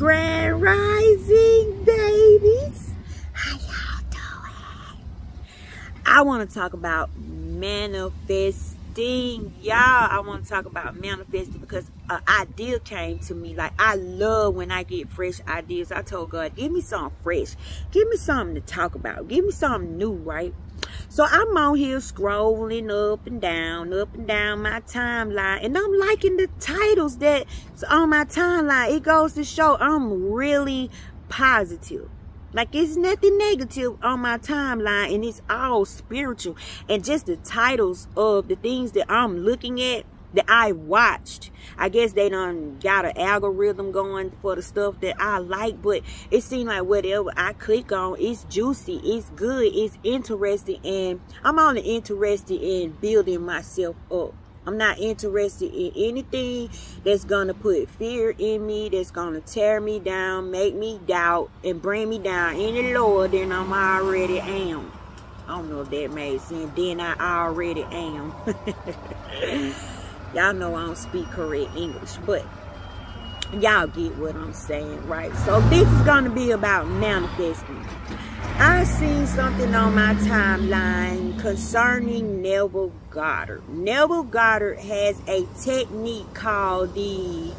Grand Rising, babies. How y'all doing? I want to talk about manifesting. Y'all, I want to talk about manifesting because an idea came to me. Like, I love when I get fresh ideas. I told God, give me something fresh. Give me something to talk about. Give me something new, right? So I'm on here scrolling up and down my timeline, and I'm liking the titles that's on my timeline. It goes to show I'm really positive. Like, it's nothing negative on my timeline, and it's all spiritual. And just the titles of the things that I'm looking at that I watched, I guess they done got an algorithm going for the stuff that I like, but it seems like whatever I click on, it's juicy, it's good, it's interesting, and I'm only interested in building myself up. I'm not interested in anything that's gonna put fear in me, that's gonna tear me down, make me doubt, and bring me down any lower than I'm already am. I don't know if that made sense. Then I already am. Y'all know I don't speak correct English, but y'all get what I'm saying, right? So this is going to be about manifesting. I seen something on my timeline concerning Neville Goddard. Neville Goddard has a technique called the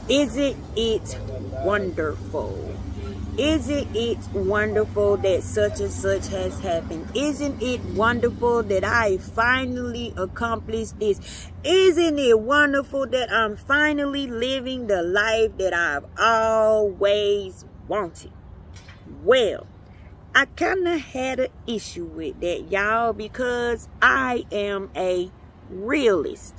Isn't It Wonderful? Isn't it wonderful that such and such has happened? Isn't it wonderful that I finally accomplished this? Isn't it wonderful that I'm finally living the life that I've always wanted? Well, I kind of had an issue with that, y'all, because I am a realist.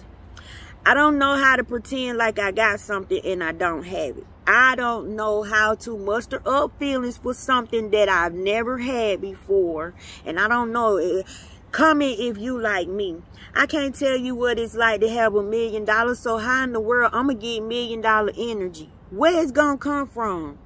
I don't know how to pretend like I got something and I don't have it. I don't know how to muster up feelings for something that I've never had before. And I don't know, comment if you like me. I can't tell you what it's like to have $1 million. So how in the world I'm going to get $1 million energy? Where it's going to come from?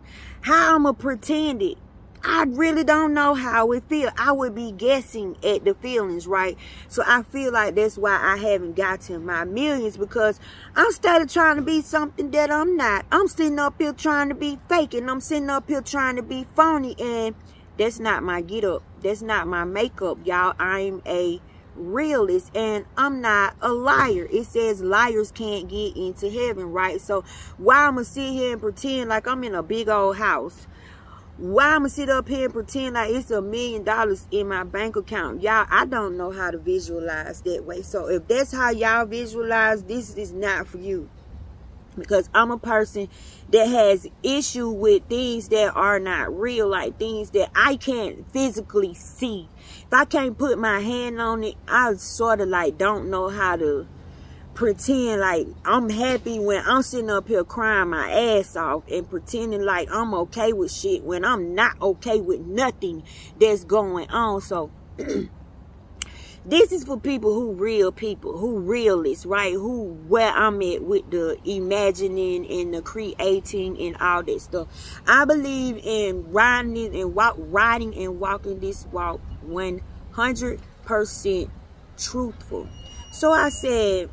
How I'm going to pretend it? I really don't know how it feels. I would be guessing at the feelings, right? So I feel like that's why I haven't got to my millions, because I'm started trying to be something that I'm not. I'm sitting up here trying to be fake, and I'm sitting up here trying to be phony, and that's not my get up. That's not my makeup, y'all. I'm a realist, and I'm not a liar. It says liars can't get into heaven, right? So why I'm gonna sit here and pretend like I'm in a big old house? Why I'm gonna sit up here and pretend like it's $1 million in my bank account? Y'all, I don't know how to visualize that way. So if that's how y'all visualize, this is not for you. Because I'm a person that has issue with things that are not real, like things that I can't physically see. If I can't put my hand on it, I sort of like don't know how to pretend like I'm happy when I'm sitting up here crying my ass off and pretending like I'm okay with shit when I'm not okay with nothing that's going on. So this is for people who realists, right? Who where I'm at with the imagining and the creating and all that stuff. I believe in riding and walking this walk 100% truthful. So I said,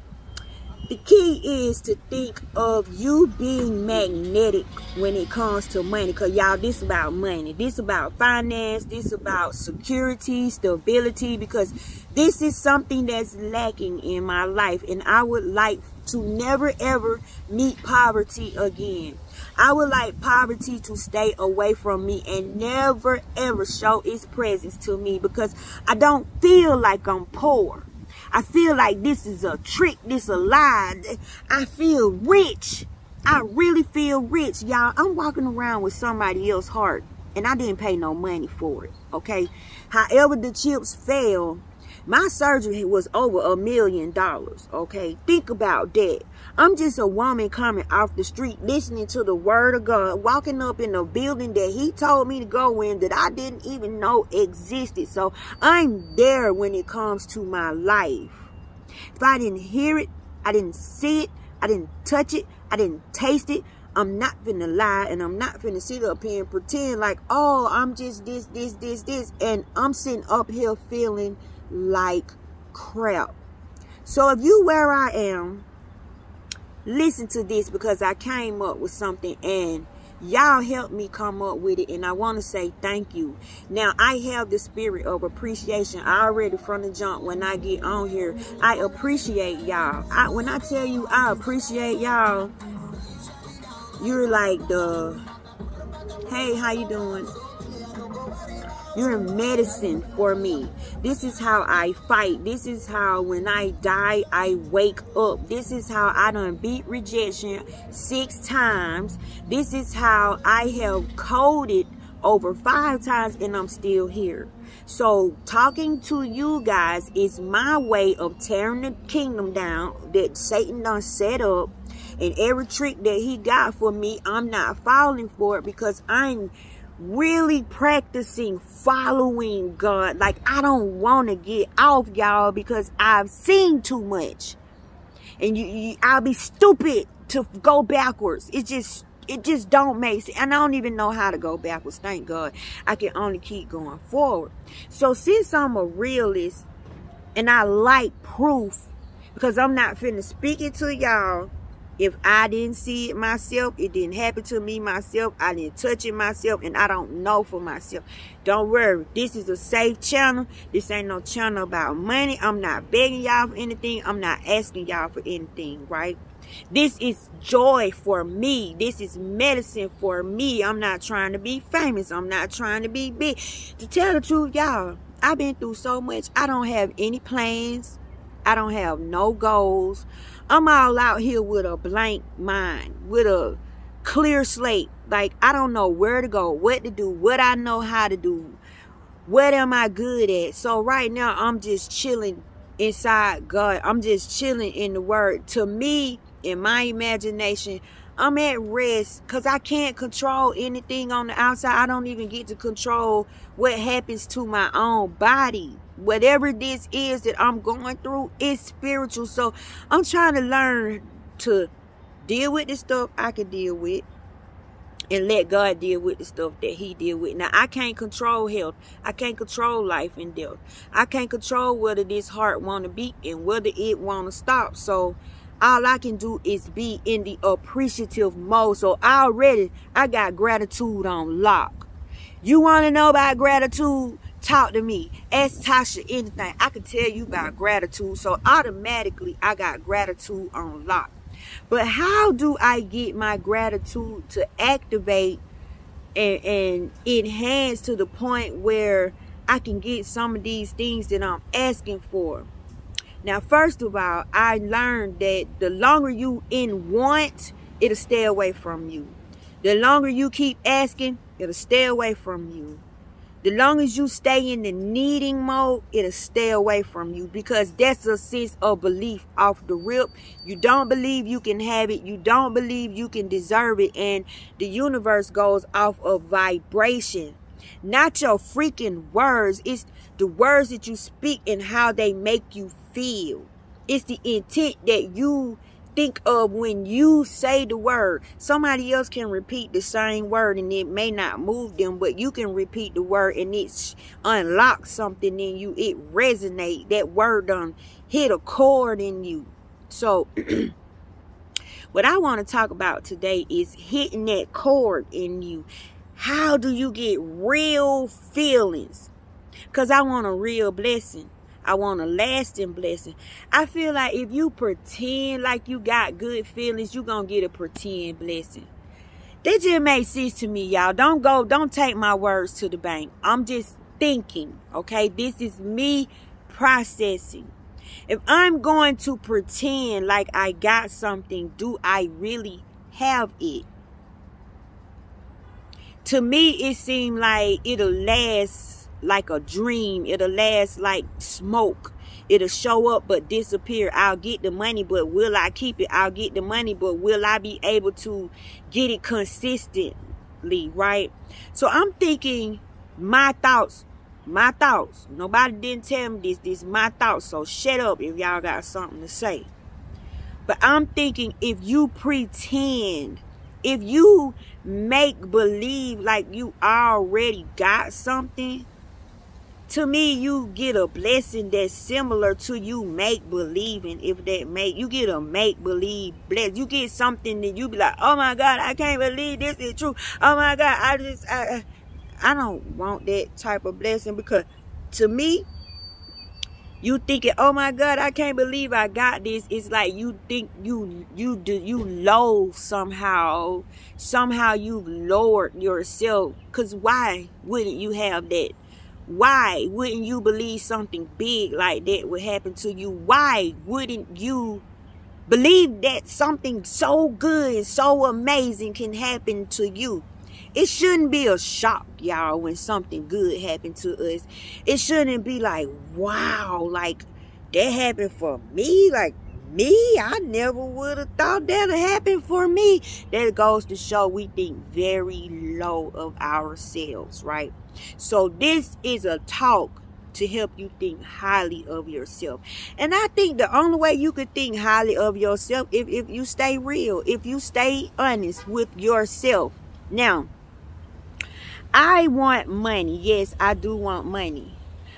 the key is to think of you being magnetic when it comes to money. Because, y'all, this about money. This about finance. This about security, stability. Because this is something that's lacking in my life. And I would like to never, ever meet poverty again. I would like poverty to stay away from me and never, ever show its presence to me. Because I don't feel like I'm poor. I feel like this is a trick, this a lie. I feel rich. I really feel rich, y'all. I'm walking around with somebody else's heart, and I didn't pay no money for it, okay? However the chips fell, my surgery was over $1 million, okay? Think about that. I'm just a woman coming off the street, listening to the word of God, walking up in a building that he told me to go in that I didn't even know existed. So I'm there when it comes to my life. If I didn't hear it, I didn't see it, I didn't touch it, I didn't taste it, I'm not finna lie, and I'm not finna sit up here and pretend like, oh, I'm just this, and I'm sitting up here feeling like crap. So if you where I am, listen to this, because I came up with something, and Y'all helped me come up with it, and I want to say thank you. Now, I have the spirit of appreciation already from the jump. When I get on here, I appreciate y'all. When I tell you I appreciate y'all, you're like the, hey, how you doing? You're medicine for me. This is how I fight. This is how when I die, I wake up. This is how I done beat rejection 6 times. This is how I have coded over 5 times and I'm still here. So talking to you guys is my way of tearing the kingdom down that Satan done set up. And every trick that he got for me, I'm not falling for it because I'm really practicing following God. Like, I don't want to get off, y'all, because I've seen too much. And I'll be stupid to go backwards. It just don't make sense. And I don't even know how to go backwards. Thank God. I can only keep going forward. So since I'm a realist and I like proof, because I'm not finna speak it to y'all if I didn't see it myself, it didn't happen to me myself, I didn't touch it myself, and I don't know for myself. Don't worry. This is a safe channel. This ain't no channel about money. I'm not begging y'all for anything. I'm not asking y'all for anything, right? This is joy for me. This is medicine for me. I'm not trying to be famous. I'm not trying to be big. To tell the truth, y'all, I've been through so much. I don't have any plans. I don't have no goals. I'm all out here with a blank mind, with a clear slate. Like, I don't know where to go, what to do, what I know how to do, what am I good at. So right now, I'm just chilling inside God. I'm just chilling in the Word. To me, in my imagination, I'm at rest because I can't control anything on the outside. I don't even get to control what happens to my own body. Whatever this is that I'm going through, it's spiritual. So I'm trying to learn to deal with the stuff I can deal with and let God deal with the stuff that he deal with. Now, I can't control health. I can't control life and death. I can't control whether this heart want to beat and whether it want to stop. So all I can do is be in the appreciative mode. So already I got gratitude on lock. You want to know about gratitude? Talk to me. Ask Tasha anything. I can tell you about gratitude. So automatically I got gratitude on lock. But how do I get my gratitude to activate and enhance to the point where I can get some of these things that I'm asking for? Now, first of all, I learned that the longer you in want, it'll stay away from you. The longer you keep asking, it'll stay away from you. The longer you stay in the needing mode, it'll stay away from you, because that's a sense of belief off the rip. You don't believe you can have it. You don't believe you can deserve it. And the universe goes off of vibration. Not your freaking words. It's the words that you speak and how they make you feel. It's the intent that you think of when you say the word. Somebody else can repeat the same word and it may not move them, but you can repeat the word and it unlocks something in you. It resonates. That word done hit a chord in you. So what I want to talk about today is hitting that chord in you. How do you get real feelings? Because I want a real blessing. I want a lasting blessing. I feel like if you pretend like you got good feelings, you're going to get a pretend blessing. That just makes sense to me, y'all. Don't take my words to the bank. I'm just thinking, okay? This is me processing. If I'm going to pretend like I got something, do I really have it? To me, it seemed like it'll last like a dream. It'll last like smoke. It'll show up but disappear. I'll get the money, but will I keep it? I'll get the money, but will I be able to get it consistently, right? So I'm thinking my thoughts. Nobody didn't tell me this. This is my thoughts. So shut up if y'all got something to say. But I'm thinking, if you pretend, if you make believe like you already got something, To me, you get a blessing that's similar to you make-believing. If that you get a make-believe blessing. You get something that you be like, oh my God, I can't believe this is true. Oh my God, I don't want that type of blessing, because to me, you thinking, oh my God, I can't believe I got this. It's like you think you low somehow you've lowered yourself. Because why wouldn't you have that? Why wouldn't you believe something big like that would happen to you? Why wouldn't you believe that something so good and so amazing can happen to you? It shouldn't be a shock, y'all, when something good happened to us. It shouldn't be like, wow, like that happened for me. Like me, I never would have thought that'd happen for me. That goes to show we think very low of ourselves, right? So this is a talk to help you think highly of yourself. And I think the only way you could think highly of yourself if you stay real, if you stay honest with yourself. Now, I want money. Yes, I do want money.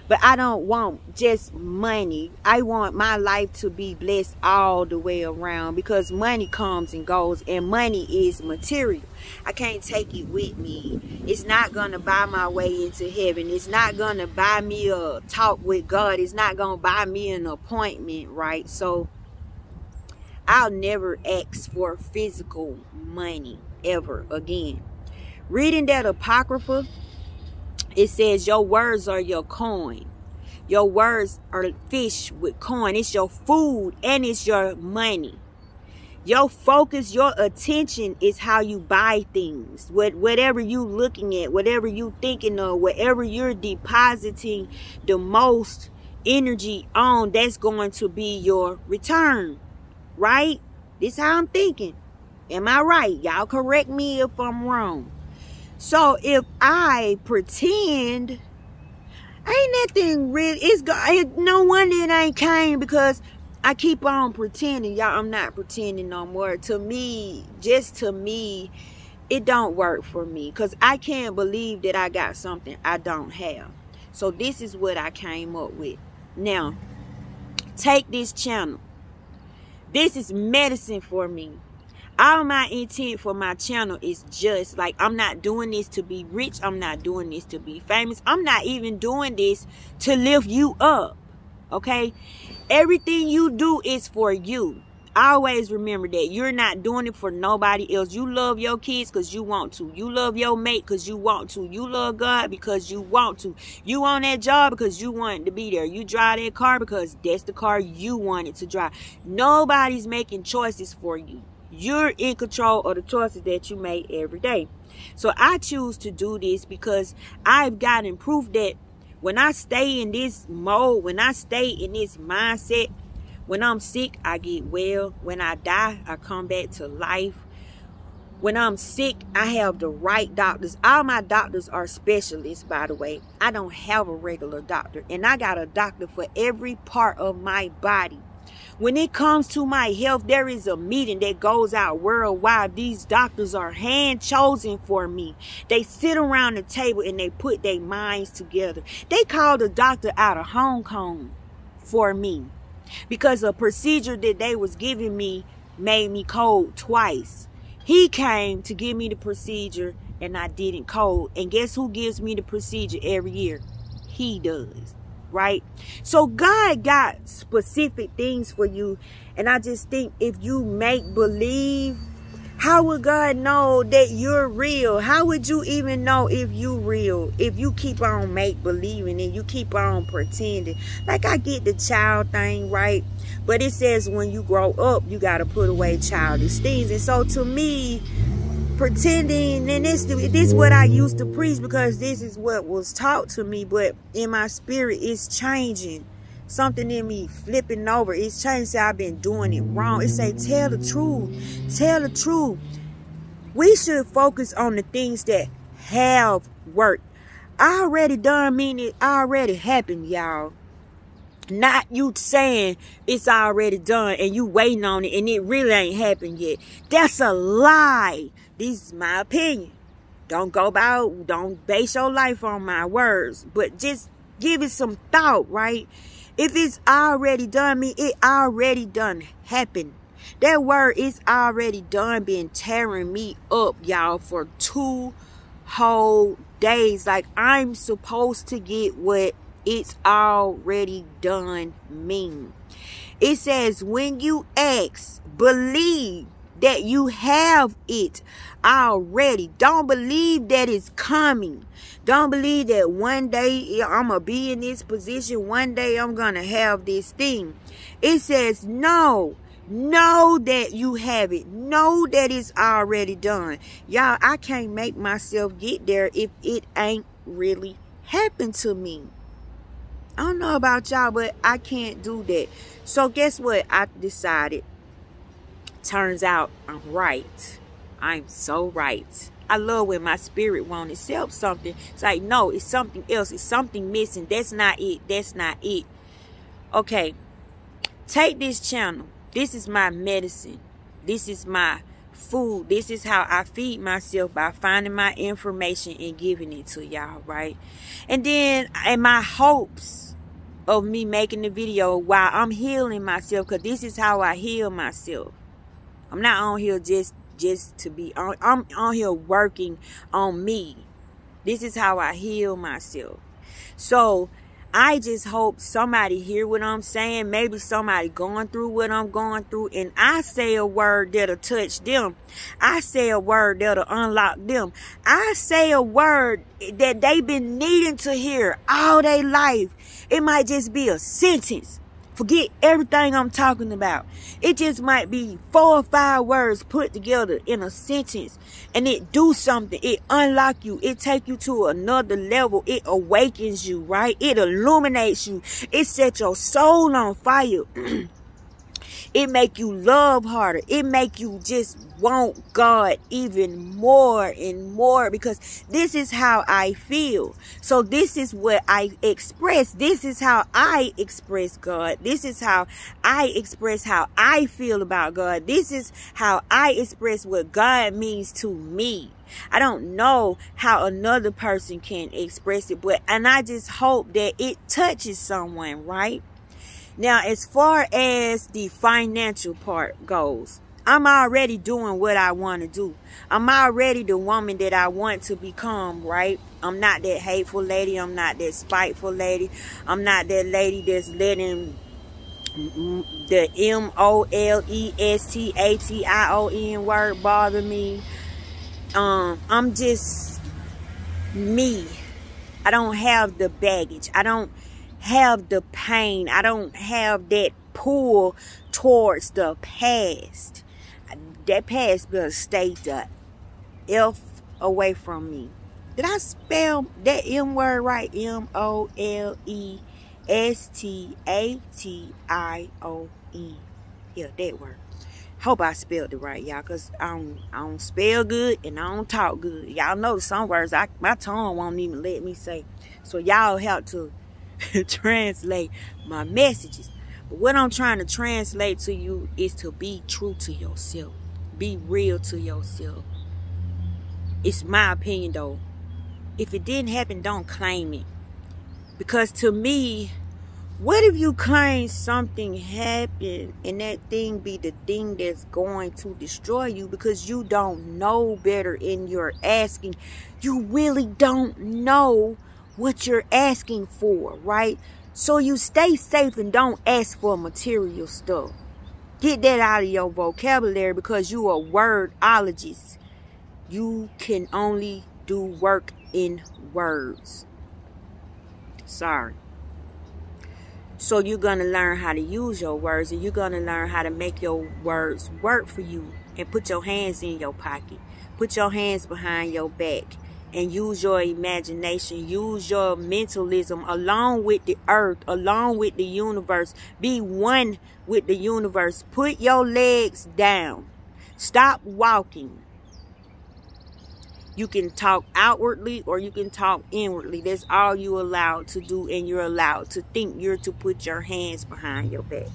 But I don't want just money. I want my life to be blessed all the way around, because money comes and goes, and money is material. I can't take it with me. It's not going to buy my way into heaven. It's not going to buy me a talk with God. It's not going to buy me an appointment, right? So I'll never ask for physical money ever again. Reading that Apocrypha, it says your words are your coin. Your words are fish with coin. It's your food and it's your money. Your focus, your attention is how you buy things. Whatever you looking at, whatever you thinking of, whatever you're depositing the most energy on, that's going to be your return. Right? This is how I'm thinking. Am I right? Y'all correct me if I'm wrong. So if I pretend, ain't nothing really, no wonder it ain't came, because I keep on pretending. Y'all, I'm not pretending no more. To me, just to me, it don't work for me, because I can't believe that I got something I don't have. So this is what I came up with. Now, take this channel. This is medicine for me. All my intent for my channel is just like, I'm not doing this to be rich. I'm not doing this to be famous. I'm not even doing this to lift you up. Okay? Everything you do is for you. Always remember that. You're not doing it for nobody else. You love your kids because you want to. You love your mate because you want to. You love God because you want to. You want that job because you want to be there. You drive that car because that's the car you wanted to drive. Nobody's making choices for you. You're in control of the choices that you make every day. So I choose to do this because I've gotten proof that when I stay in this mode, when I stay in this mindset, when I'm sick, I get well. When I die, I come back to life. When I'm sick, I have the right doctors. All my doctors are specialists, by the way. I don't have a regular doctor. And I got a doctor for every part of my body. When it comes to my health, there is a meeting that goes out worldwide. These doctors are hand chosen for me. They sit around the table and they put their minds together. They called a doctor out of Hong Kong for me because a procedure that they was giving me made me cold twice. He came to give me the procedure and I didn't cold. And guess who gives me the procedure every year? He does. Right? So God got specific things for you. And I just think if you make believe, how would God know that you're real? How would you even know if you real? If you keep on make believing and you keep on pretending. Like, I get the child thing, right? But it says when you grow up, you got to put away childish things. And so to me, pretending, and this is what I used to preach because this is what was taught to me, but in my spirit it's changing. Something in me flipping over. It's changing. Say I've been doing it wrong. It say tell the truth. Tell the truth. We should focus on the things that have worked. Already done mean it already happened, y'all. Not you saying it's already done and you waiting on it and it really ain't happened yet. That's a lie. This is my opinion. Don't base your life on my words. But just Give it some thought, right? If it's already done, it already done happened. That word is already done been tearing me up, y'all, for 2 whole days. Like, I'm supposed to get what it's already done mean. It says, when you ask, believe that you have it already. Don't believe that it's coming. Don't believe that one day I'm going to be in this position. One day I'm going to have this thing. It says, no. Know that you have it. Know that it's already done. Y'all, I can't make myself get there if it ain't really happened to me. I don't know about y'all, but I can't do that. So guess what? I decided. Turns out I'm right. I'm so right. I love when my spirit won't accept something. It's like, no, it's something else. It's something missing. That's not it. That's not it. Okay. Take this channel. This is my medicine. This is my food. This is how I feed myself, by finding my information and giving it to y'all, right? And then, in my hopes of me making the video while I'm healing myself, because this is how I heal myself. I'm not on here just to be on. I'm on here working on me. This is how I heal myself. So I just hope somebody hear what I'm saying. Maybe somebody going through what I'm going through, and I say a word that'll touch them. I say a word that'll unlock them. I say a word that they've been needing to hear all their life. It might just be a sentence. Forget everything I'm talking about. It just might be 4 or 5 words put together in a sentence, and it do something. It unlock you. It take you to another level. It awakens you, right? It illuminates you. It set your soul on fire. It make you love harder. It make you just want God even more and more, because this is how I feel. So this is what I express. This is how I express God. This is how I express how I feel about God. This is how I express what God means to me. I don't know how another person can express it, and I just hope that it touches someone, right? Now, as far as the financial part goes, I'm already doing what I want to do. I'm already the woman that I want to become, right? I'm not that hateful lady. I'm not that spiteful lady. I'm not that lady that's letting the MOLESTATION word bother me. I'm just me. I don't have the baggage. I don't have the pain. I don't have that pull towards the past. That past better stay the F away from me. Did I spell that M word right? MOLESTATION. Yeah, that word. Hope I spelled it right, y'all, because I don't spell good and I don't talk good. Y'all know some words my tongue won't even let me say. So y'all have to translate my messages. But what I'm trying to translate to you is to be true to yourself. Be real to yourself. It's my opinion, though. If it didn't happen, don't claim it. Because to me, what if you claim something happened and that thing be the thing that's going to destroy you because you don't know better in your asking? You really don't know what you're asking for, right? So you stay safe and don't ask for material stuff. Get that out of your vocabulary, because you are wordologist. You can only do work in words. Sorry. So you're going to learn how to use your words, and you're going to learn how to make your words work for you, and put your hands in your pocket. Put your hands behind your back. And use your imagination, use your mentalism along with the earth, along with the universe. Be one with the universe. Put your legs down. Stop walking. You can talk outwardly or you can talk inwardly. That's all you're allowed to do, and you're allowed to think. You're to put your hands behind your back.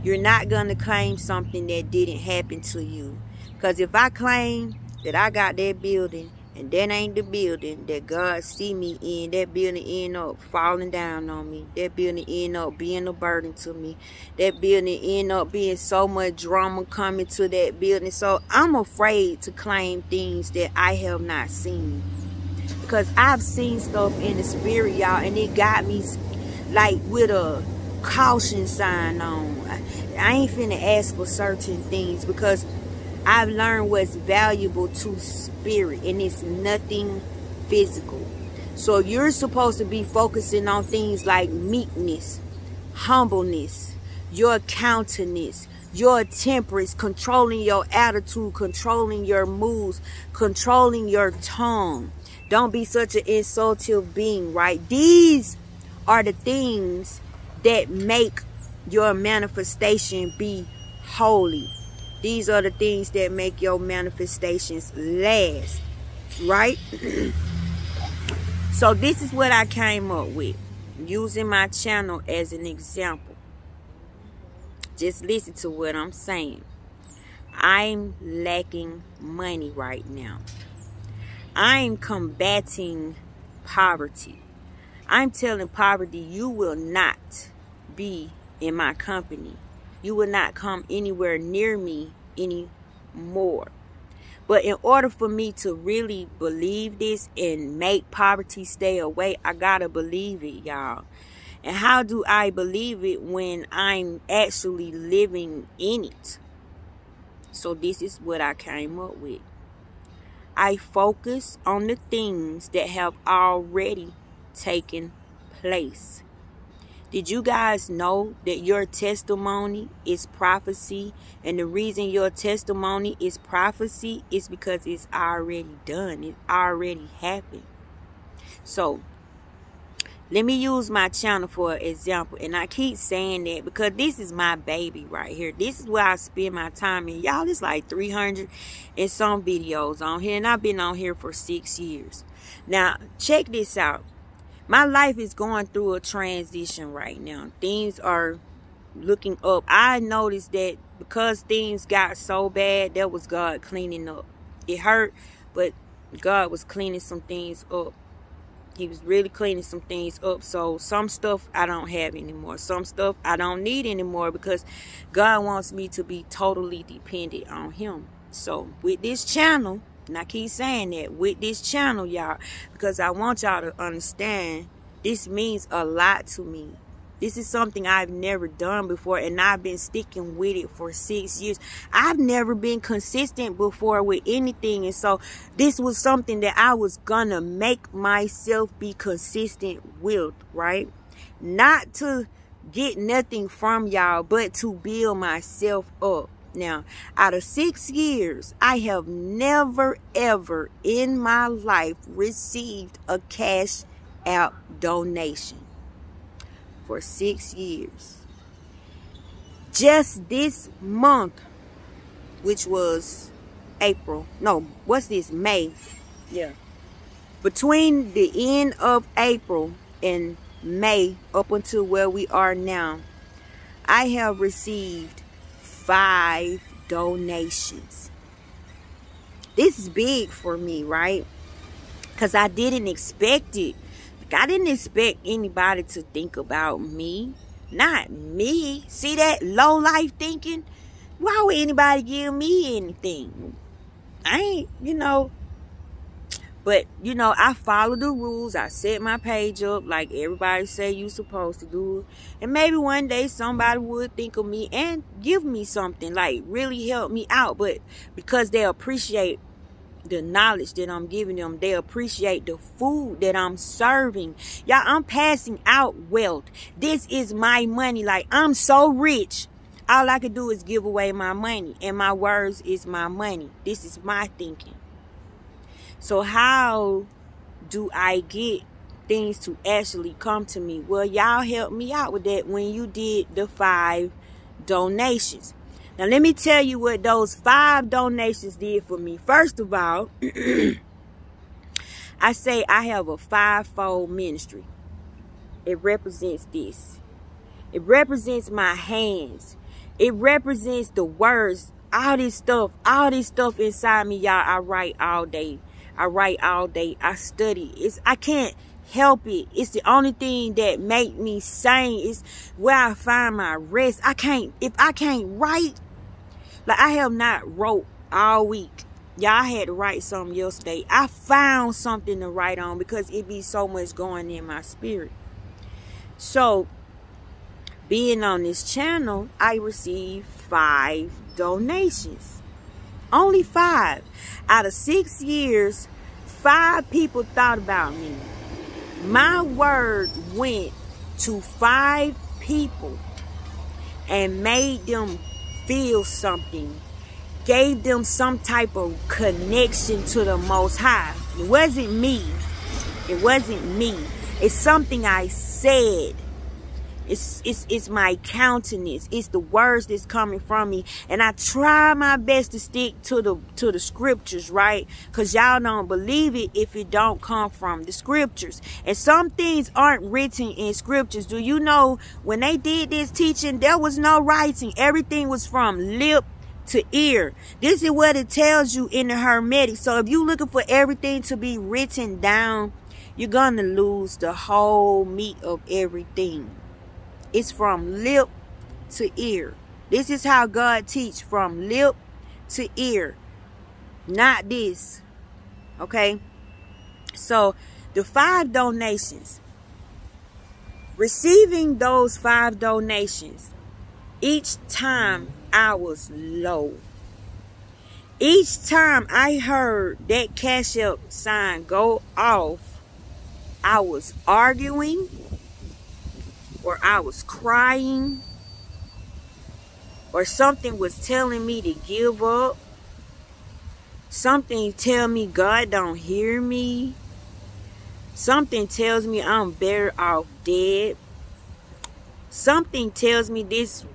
You're not going to claim something that didn't happen to you. Because if I claim that I got that building And that ain't the building that God see me in. That building end up falling down on me. That building end up being a burden to me. That building end up being so much drama coming to that building. So I'm afraid to claim things that I have not seen. Because I've seen stuff in the spirit, y'all, and it got me like with a caution sign on. I ain't finna ask for certain things because I've learned what's valuable to spirit, and it's nothing physical. So you're supposed to be focusing on things like meekness, humbleness, your countenance, your temperance, controlling your attitude, controlling your moves, controlling your tongue. Don't be such an insultive being, right? These are the things that make your manifestation be holy. These are the things that make your manifestations last, right? So this is what I came up with, using my channel as an example. Just listen to what I'm saying. I'm lacking money right now. I'm combating poverty. I'm telling poverty, you will not be in my company. You will not come anywhere near me anymore. But in order for me to really believe this and make poverty stay away, I gotta believe it, y'all. And how do I believe it when I'm actually living in it? So this is what I came up with. I focus on the things that have already taken place. Did you guys know that your testimony is prophecy? And the reason your testimony is prophecy is because it's already done. It already happened. So, let me use my channel for an example. And I keep saying that because this is my baby right here. This is where I spend my time. And y'all, it's like 300 and some videos on here. And I've been on here for 6 years. Now, check this out. My life is going through a transition right now. Things are looking up. I noticed that because things got so bad, that was God cleaning up. It hurt, but God was cleaning some things up. He was really cleaning some things up. So some stuff I don't have anymore. Some stuff I don't need anymore because God wants me to be totally dependent on him. So with this channel, and I keep saying that with this channel, y'all, because I want y'all to understand this means a lot to me. This is something I've never done before, and I've been sticking with it for 6 years. I've never been consistent before with anything, and so this was something that I was gonna make myself be consistent with, right? Not to get nothing from y'all, but to build myself up. Now, out of 6 years, I have never, ever in my life received a cash out donation. For 6 years. Just this month, which was April. No, what's this? May. Yeah. Between the end of April and May, up until where we are now, I have received 5 donations. This is big for me, right? Because I didn't expect it. I didn't expect anybody to think about me. Not me. See that low life thinking? Why would anybody give me anything? I ain't, you know. But, you know, I follow the rules. I set my page up like everybody say you supposed to do it. And maybe one day somebody would think of me and give me something, like really help me out. But because they appreciate the knowledge that I'm giving them, they appreciate the food that I'm serving. Y'all, I'm passing out wealth. This is my money. Like, I'm so rich. All I can do is give away my money. And my words is my money. This is my thinking. So how do I get things to actually come to me? Well, y'all helped me out with that when you did the 5 donations. Now, let me tell you what those 5 donations did for me. First of all, I say I have a 5-fold ministry. It represents this. It represents my hands. It represents the words. All this stuff inside me, y'all, I write all day. I write all day. I study. I can't help it. It's the only thing that make me sane. It's where I find my rest. If I can't write, like I have not wrote all week. Y'all, I had to write something yesterday. I found something to write on because it be so much going in my spirit. So, being on this channel, I received 5 donations. Only 5. Out of 6 years, 5 people thought about me. My word went to 5 people and made them feel something. Gave them some type of connection to the Most High. It wasn't me. It wasn't me. It's something I said. It's my countenance. It's the words that's coming from me. And I try my best to stick to the scriptures, right? Because y'all don't believe it if it don't come from the scriptures. And some things aren't written in scriptures. Do you know when they did this teaching, there was no writing. Everything was from lip to ear. This is what it tells you in the Hermetic. So if you're looking for everything to be written down, you're going to lose the whole meat of everything. It's from lip to ear. This is how God teach, from lip to ear. Not this. Okay? So, the 5 donations. Receiving those 5 donations, each time I was low. Each time I heard that Cash App sign go off, I was arguing, or I was crying, or something was telling me to give up. Something tell me God don't hear me. Something tells me I'm better off dead. Something tells me this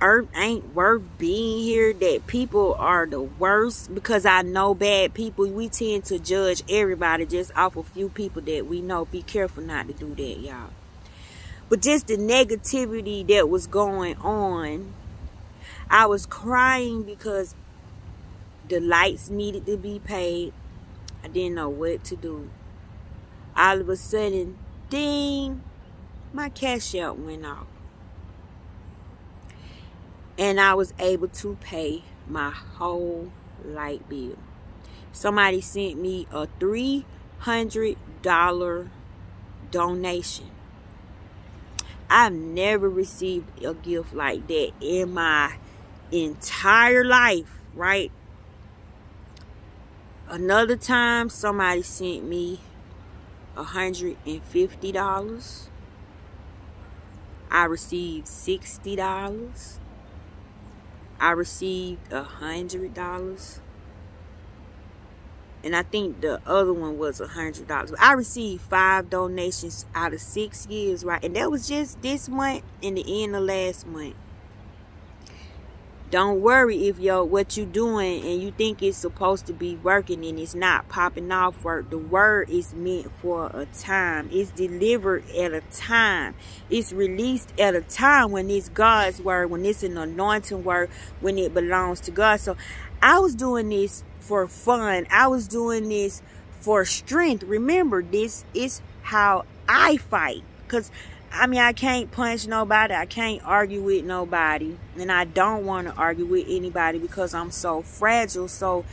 earth ain't worth being here, that people are the worst. Because I know bad people, we tend to judge everybody just off a few people that we know. Be careful not to do that, y'all. But just the negativity that was going on, I was crying because the lights needed to be paid. I didn't know what to do. All of a sudden, ding, my Cash App went off. And I was able to pay my whole light bill. Somebody sent me a $300 donation. I've never received a gift like that in my entire life, right? Another time, somebody sent me $150. I received $60. I received $100. And I think the other one was $100. I received 5 donations out of 6 years, right? And that was just this month and the end of last month. Don't worry if what you're doing and you think it's supposed to be working and it's not popping off work. The word is meant for a time. It's delivered at a time. It's released at a time when it's God's word, when it's an anointing word, when it belongs to God. So I was doing this for fun. I was doing this for strength. Remember, this is how I fight. Because, I mean, I can't punch nobody. I can't argue with nobody. And I don't want to argue with anybody because I'm so fragile. So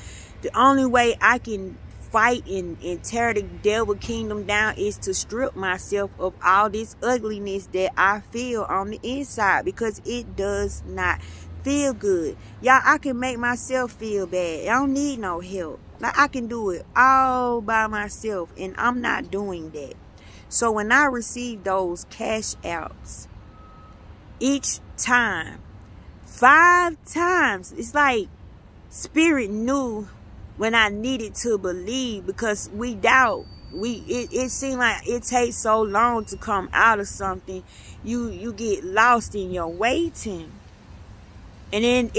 the only way I can fight and tear the devil kingdom down is to strip myself of all this ugliness that I feel on the inside, because it does not feel good. Y'all, I can make myself feel bad. I don't need no help. Like, I can do it all by myself, and I'm not doing that. So when I receive those cash outs, each time, 5 times, it's like Spirit knew when I needed to believe, because we doubt. It seems like it takes so long to come out of something. You get lost in your waiting. And then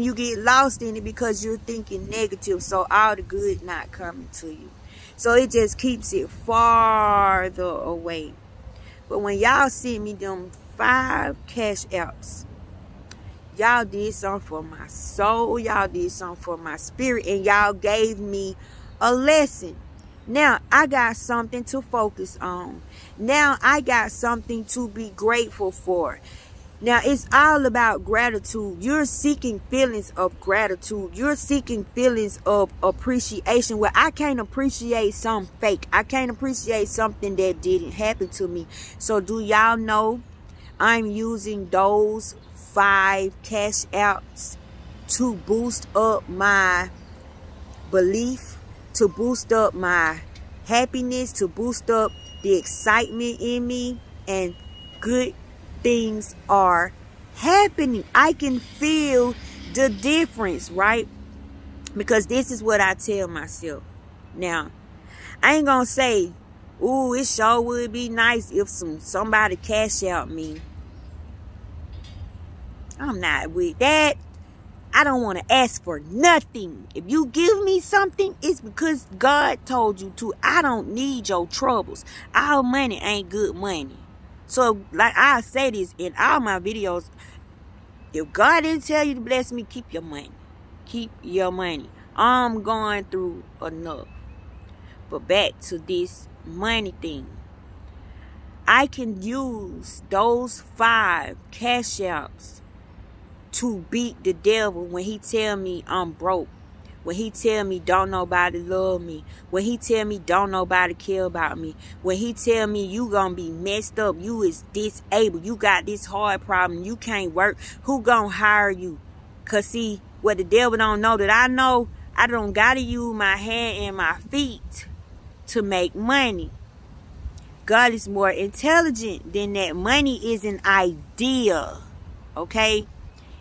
you get lost in it because you're thinking negative. So all the good not coming to you. So it just keeps it farther away. But when y'all send me them 5 cash outs, y'all did something for my soul. Y'all did something for my spirit. And y'all gave me a lesson. Now I got something to focus on. Now I got something to be grateful for. Now it's all about gratitude. You're seeking feelings of gratitude. You're seeking feelings of appreciation. Well, I can't appreciate something fake. I can't appreciate something that didn't happen to me. So do y'all know I'm using those 5 cash apps to boost up my belief, to boost up my happiness, to boost up the excitement in me, and good things are happening. I can feel the difference, right? Because this is what I tell myself. Now, I ain't gonna say, ooh, it sure would be nice if somebody cash out me. I'm not with that. I don't want to ask for nothing. If you give me something, it's because God told you to. I don't need your troubles. Our money ain't good money. So, like I say this in all my videos, if God didn't tell you to bless me, keep your money. Keep your money. I'm going through enough. But back to this money thing. I can use those 5 cash apps to beat the devil when he tell me I'm broke, when he tell me don't nobody love me, when he tell me don't nobody care about me, when he tell me you gonna be messed up, you is disabled, you got this hard problem, you can't work, who gonna hire you? Cause see, what the devil don't know that I know, I don't gotta use my hand and my feet to make money. God is more intelligent than that. Money is an idea, okay?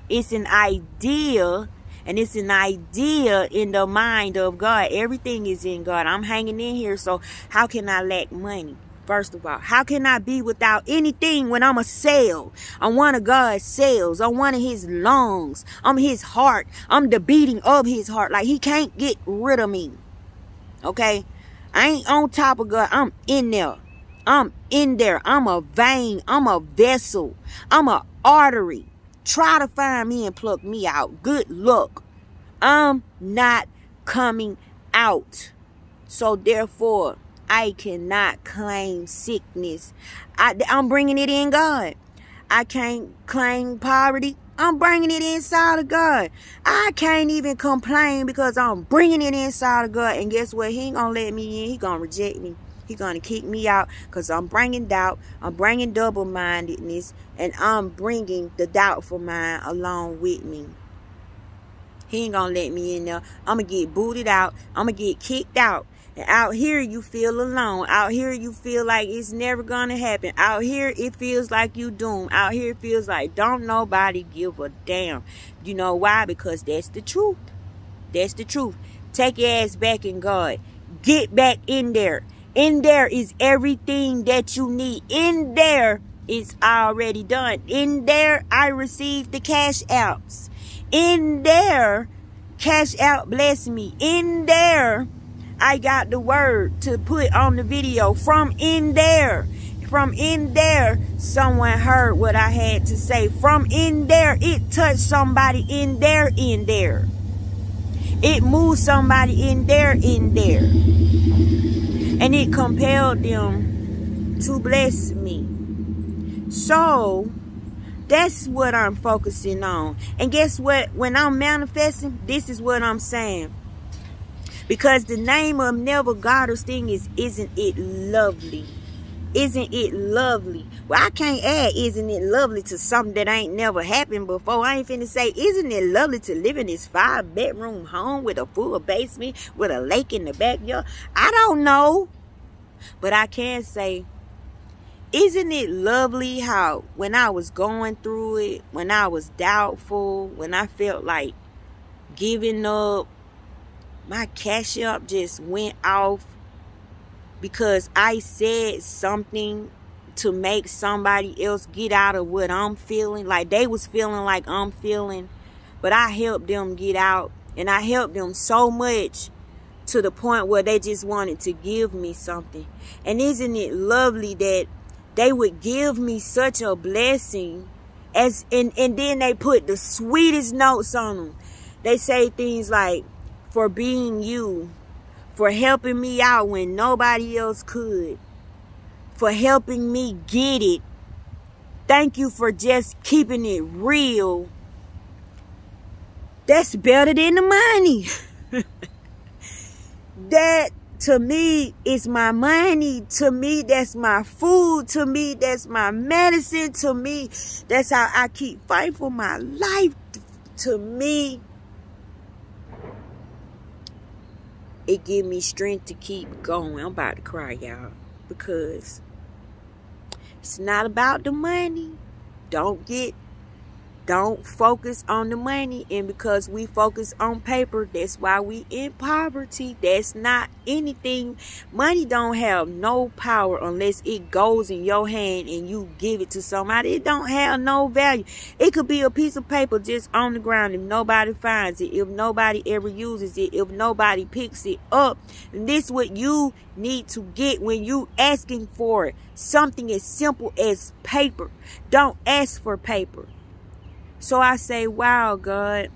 It's an idea, and it's an idea in the mind of God. Everything is in God. I'm hanging in here, so how can I lack money? First of all, how can I be without anything when I'm a cell? I'm one of God's cells. I'm one of his lungs. I'm his heart. I'm the beating of his heart. Like, he can't get rid of me. Okay? I ain't on top of God. I'm in there. I'm in there. I'm a vein. I'm a vessel. I'm an artery. Try to find me and pluck me out. Good luck. I'm not coming out. So therefore, I cannot claim sickness. I'm bringing it in God. I can't claim poverty. I'm bringing it inside of God. I can't even complain because I'm bringing it inside of God. And guess what? He ain't going to let me in. He going to reject me. He's going to kick me out because I'm bringing doubt. I'm bringing double-mindedness. And I'm bringing the doubtful mind along with me. He ain't going to let me in there. I'm going to get booted out. I'm going to get kicked out. And out here, you feel alone. Out here, you feel like it's never going to happen. Out here, it feels like you doomed. Out here, it feels like don't nobody give a damn. You know why? Because that's the truth. That's the truth. Take your ass back in God. Get back in there. In there is everything that you need. In there, it's already done. In there, I received the cash apps. In there, cash out bless me. In there, I got the word to put on the video. From in there, someone heard what I had to say. From in there, it touched somebody in there. It moved somebody in there. And it compelled them to bless me. So, that's what I'm focusing on. And guess what? When I'm manifesting, this is what I'm saying. Because the name of Neville Goddard's thing is, isn't it lovely? Isn't it lovely? Well, I can't add isn't it lovely to something that ain't never happened before. I ain't finna say, isn't it lovely to live in this 5-bedroom home with a full basement, with a lake in the backyard? I don't know. But I can say, isn't it lovely how when I was going through it, when I was doubtful, when I felt like giving up, my cash app just went off because I said something to make somebody else get out of what I'm feeling. Like they was feeling like I'm feeling. But I helped them get out. And I helped them so much to the point where they just wanted to give me something. And isn't it lovely that they would give me such a blessing and then they put the sweetest notes on them. They say things like, for being you, for helping me out when nobody else could, for helping me get it. Thank you for just keeping it real. That's better than the money. That, to me, is my money. To me, that's my food. To me, that's my medicine. To me, that's how I keep fighting for my life. To me, it gives me strength to keep going. I'm about to cry, y'all, because it's not about the money. Don't focus on the money. And because we focus on paper, that's why we in poverty. That's not anything. Money don't have no power unless it goes in your hand and you give it to somebody. It don't have no value. It could be a piece of paper just on the ground if nobody finds it, if nobody ever uses it, if nobody picks it up. And this is what you need to get when you asking for it. Something as simple as paper. Don't ask for paper. So I say, wow, God,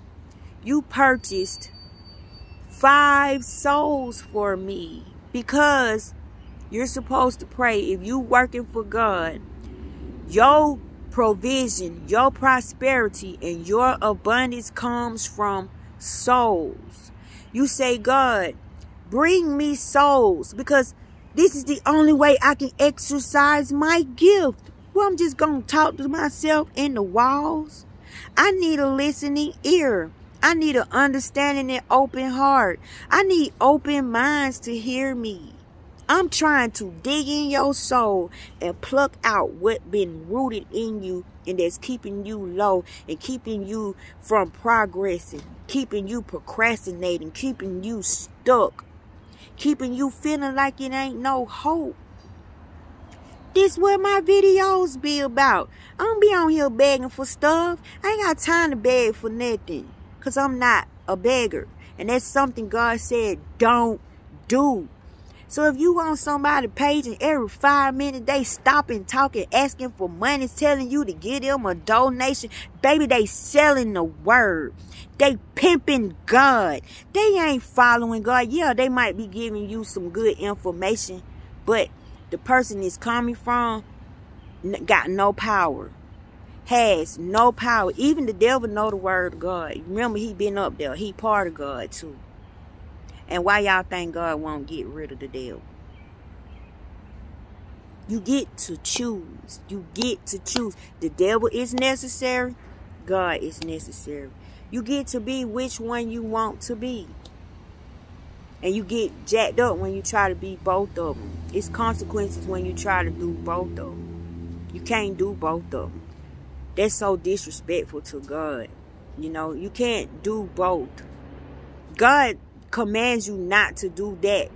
you purchased 5 souls for me, because you're supposed to pray. If you working for God, your provision, your prosperity, and your abundance comes from souls. You say, God, bring me souls, because this is the only way I can exercise my gift. Well, I'm just going to talk to myself in the walls. I need a listening ear. I need an understanding and open heart. I need open minds to hear me. I'm trying to dig in your soul and pluck out what been rooted in you and that's keeping you low and keeping you from progressing, keeping you procrastinating, keeping you stuck, keeping you feeling like it ain't no hope. This what my videos be about. I don't be on here begging for stuff. I ain't got time to beg for nothing, because I'm not a beggar. And that's something God said don't do. So if you on somebody's page and every 5 minutes they stopping, talking, asking for money, telling you to give them a donation, baby, they selling the word. They pimping God. They ain't following God. Yeah, they might be giving you some good information, but the person is coming from got no power, has no power. Even the devil know the word of God. Remember, he been up there. He part of God too. And why y'all think God won't get rid of the devil? You get to choose. You get to choose. The devil is necessary. God is necessary. You get to be which one you want to be. And you get jacked up when you try to be both of them. It's consequences when you try to do both of them. You can't do both of them. That's so disrespectful to God. You know, you can't do both. God commands you not to do that.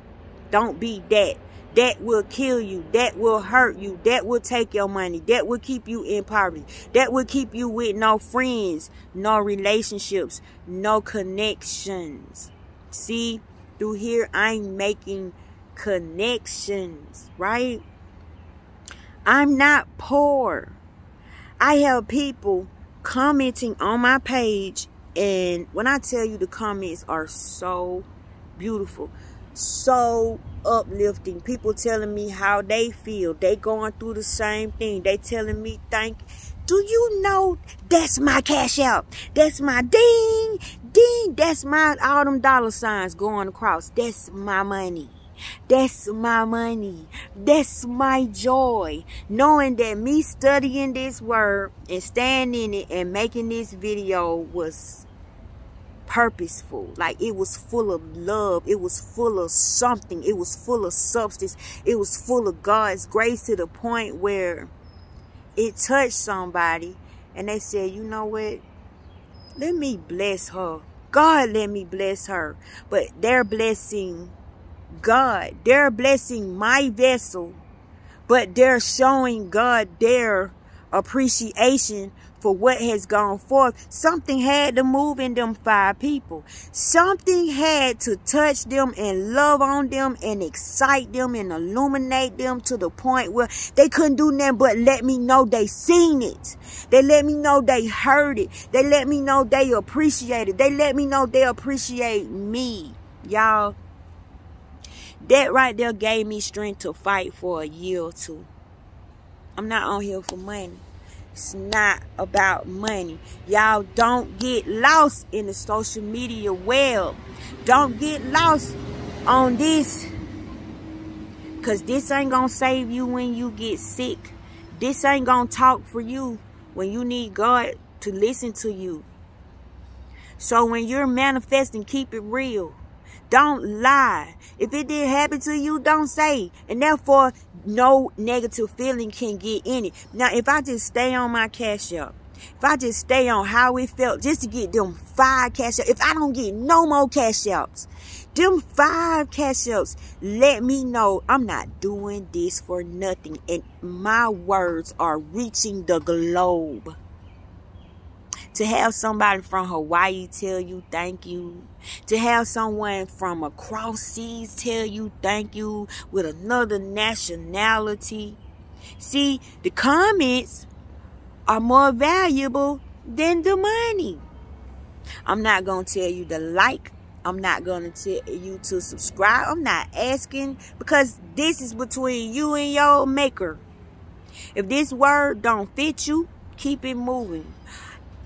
Don't be that. That will kill you. That will hurt you. That will take your money. That will keep you in poverty. That will keep you with no friends, no relationships, no connections. See? Through here, I'm making connections, right? I'm not poor. I have people commenting on my page, and when I tell you, the comments are so beautiful, so uplifting. People telling me how they feel. They going through the same thing. They telling me thank you. Do you know that's my cash out? That's my ding, ding. That's my, all them dollar signs going across. That's my money. That's my money. That's my joy. Knowing that me studying this word and staying in it and making this video was purposeful. Like, it was full of love. It was full of something. It was full of substance. It was full of God's grace, to the point where it touched somebody and they said, you know what? Let me bless her. God, let me bless her. But they're blessing God. They're blessing my vessel. But they're showing God their appreciation for what has gone forth. Something had to move in them 5 people. Something had to touch them and love on them and excite them and illuminate them to the point where they couldn't do nothing but let me know they seen it. They let me know they heard it. They let me know they appreciate it. They let me know they appreciate me. Y'all, That right there gave me strength to fight for a year or two. I'm not on here for money. It's not about money. Y'all don't get lost in the social media web. Don't get lost on this. Because this ain't going to save you when you get sick. This ain't going to talk for you when you need God to listen to you. So when you're manifesting, keep it real. Don't lie. If it didn't happen to you, don't say. And therefore, no negative feeling can get in it. Now, if I just stay on my Cash App, if I just stay on how it felt, just to get them 5 Cash Apps, if I don't get no more Cash Apps, them 5 Cash Apps, let me know I'm not doing this for nothing. And my words are reaching the globe. To have somebody from Hawaii tell you thank you. To have someone from across seas tell you thank you with another nationality. See, the comments are more valuable than the money. I'm not going to tell you to like. I'm not going to tell you to subscribe. I'm not asking, because this is between you and your maker. If this word don't fit you, keep it moving.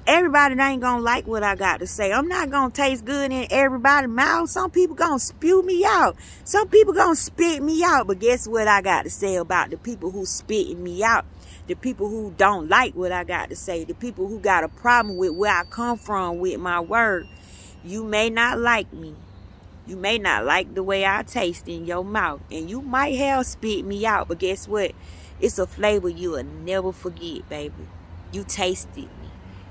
Everybody ain't gonna like what I got to say. I'm not gonna taste good in everybody's mouth. Some people gonna spew me out. Some people gonna spit me out. But guess what I got to say about the people who spitting me out? The people who don't like what I got to say. The people who got a problem with where I come from with my word. You may not like me. You may not like the way I taste in your mouth. And you might have spit me out. But guess what? It's a flavor you will never forget, baby. You tasted me.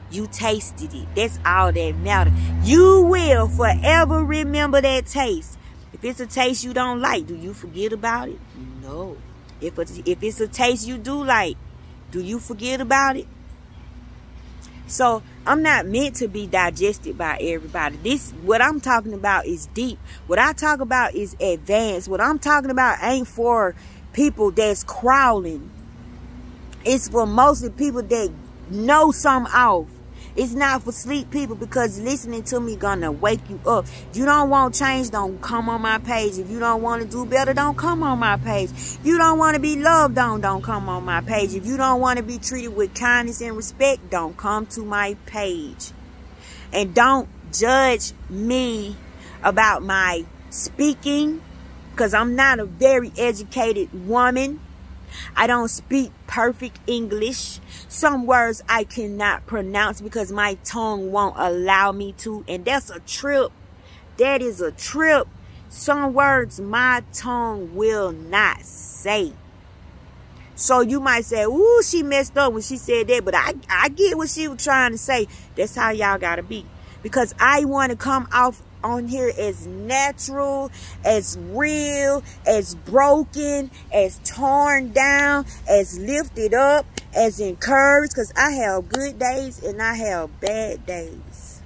You tasted it. That's all that matters. You will forever remember that taste. If it's a taste you don't like, do you forget about it? No. If it's a taste you do like, do you forget about it? So I'm not meant to be digested by everybody. What I'm talking about is deep. What I talk about is advanced. What I'm talking about ain't for people that's crawling. It's for mostly people that know something off. It's not for sleep people, because listening to me gonna wake you up. If you don't want change, don't come on my page. If you don't want to do better, don't come on my page. If you don't want to be loved on, don't come on my page. If you don't want to be treated with kindness and respect, don't come to my page. And don't judge me about my speaking, because I'm not a very educated woman. I don't speak perfect English. Some words I cannot pronounce because my tongue won't allow me to. And that's a trip. That is a trip. Some words my tongue will not say. So you might say, ooh, she messed up when she said that. But I get what she was trying to say. That's how y'all got to be. Because I want to come off on here as natural, as real, as broken, as torn down, as lifted up, as encouraged. Because I have good days and I have bad days.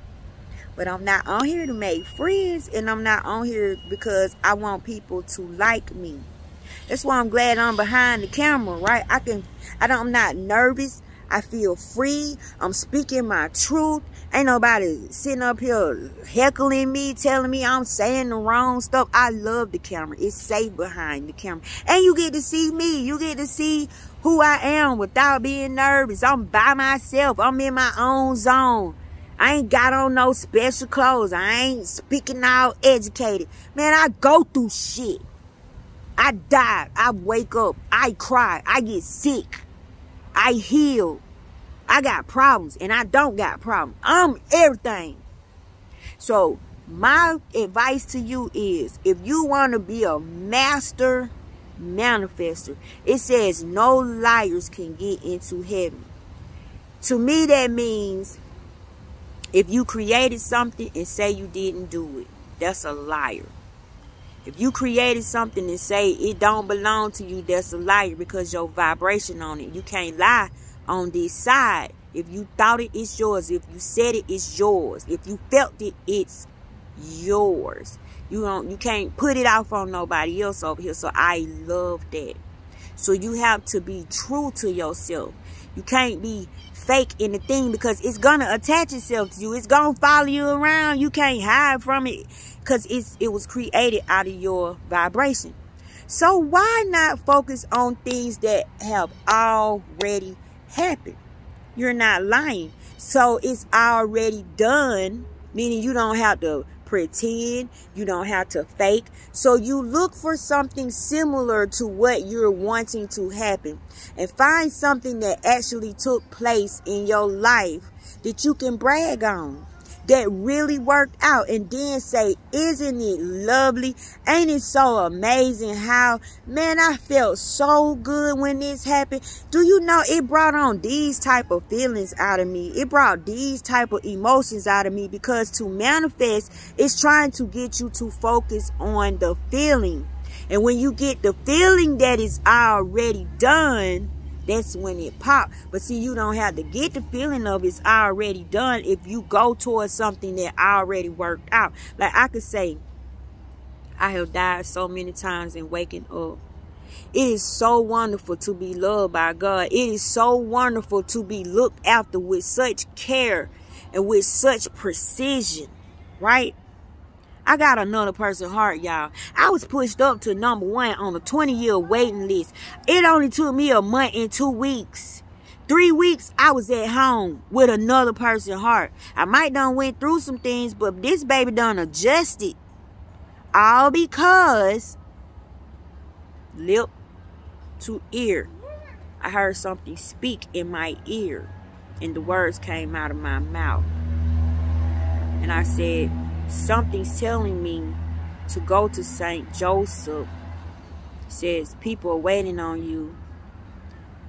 But I'm not on here to make friends, and I'm not on here because I want people to like me. That's why I'm glad I'm behind the camera, right? I'm not nervous. I feel free. I'm speaking my truth. Ain't nobody sitting up here heckling me, telling me I'm saying the wrong stuff. I love the camera. It's safe behind the camera. And you get to see me. You get to see who I am without being nervous. I'm by myself. I'm in my own zone. I ain't got on no special clothes. I ain't speaking all educated. Man, I go through shit. I die. I wake up. I cry. I get sick. I heal. I got problems, and I don't got problems. I'm everything. So my advice to you is, if you want to be a master manifester, it says no liars can get into heaven. To me, that means if you created something and say you didn't do it, that's a liar. If you created something and say it don't belong to you, that's a liar, because your vibration on it. You can't lie on this side. If you thought it, it's yours. If you said it, it's yours. If you felt it, it's yours. You can't put it off on nobody else over here. So I love that. So you have to be true to yourself. You can't be fake in the thing because it's gonna attach itself to you. It's gonna follow you around. You can't hide from it because it was created out of your vibration. So why not focus on things that have already happened? You're not lying. So it's already done, meaning you don't have to pretend, you don't have to fake. So you look for something similar to what you're wanting to happen and find something that actually took place in your life that you can brag on, that really worked out, and then say, isn't it lovely? Ain't it so amazing how, man, I felt so good when this happened. Do you know it brought on these type of feelings out of me? It brought these type of emotions out of me, because to manifest is trying to get you to focus on the feeling. And when you get the feeling that is already done, that's when it pop. But see, you don't have to get the feeling of it's already done if you go towards something that already worked out. Like I could say, I have died so many times in waking up. It is so wonderful to be loved by God. It is so wonderful to be looked after with such care and with such precision, right? I got another person's heart, y'all. I was pushed up to #1 on a 20-year waiting list. It only took me a month and 2 weeks. 3 weeks, I was at home with another person's heart. I might done went through some things, but this baby done adjusted. All because lip to ear. I heard something speak in my ear, and the words came out of my mouth. And I said, something's telling me to go to St. Joseph. It says people are waiting on you.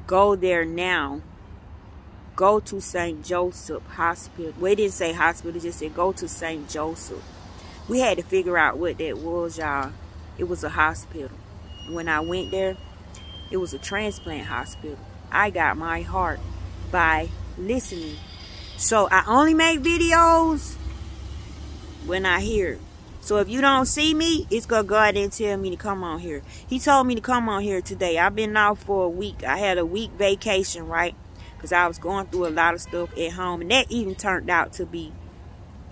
Go there now. Go to St. Joseph Hospital. Well, it didn't say hospital, it just said go to St. Joseph. We had to figure out what that was, y'all. It was a hospital. When I went there, it was a transplant hospital. I got my heart by listening. So I only make videos when I hear it. So if you don't see me, it's because God didn't tell me to come on here. He told me to come on here today. I've been out for a week. I had a week vacation, right? Because I was going through a lot of stuff at home. And that even turned out to be,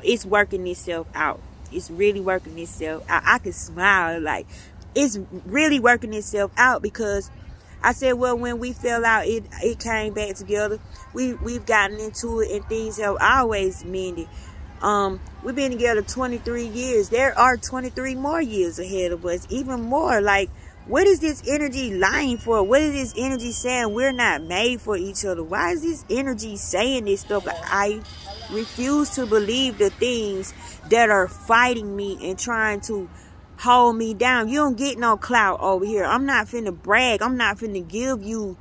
it's working itself out. It's really working itself out. I can smile, like, it's really working itself out, because I said, well, when we fell out, it came back together. We've gotten into it and things have always mended. We've been together 23 years. There are 23 more years ahead of us, even more. Like, what is this energy lying for? What is this energy saying we're not made for each other? Why is this energy saying this stuff? I refuse to believe the things that are fighting me and trying to hold me down. You don't get no clout over here. I'm not finna brag. I'm not finna give you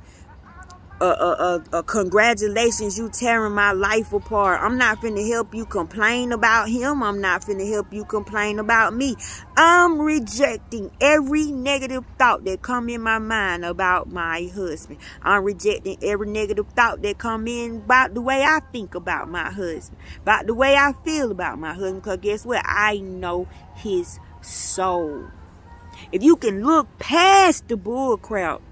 congratulations, you tearing my life apart. I'm not finna help you complain about him. I'm not finna help you complain about me. I'm rejecting every negative thought that come in my mind about my husband. I'm rejecting every negative thought that come in about the way I think about my husband, about the way I feel about my husband, because guess what? I know his soul. If you can look past the bull crap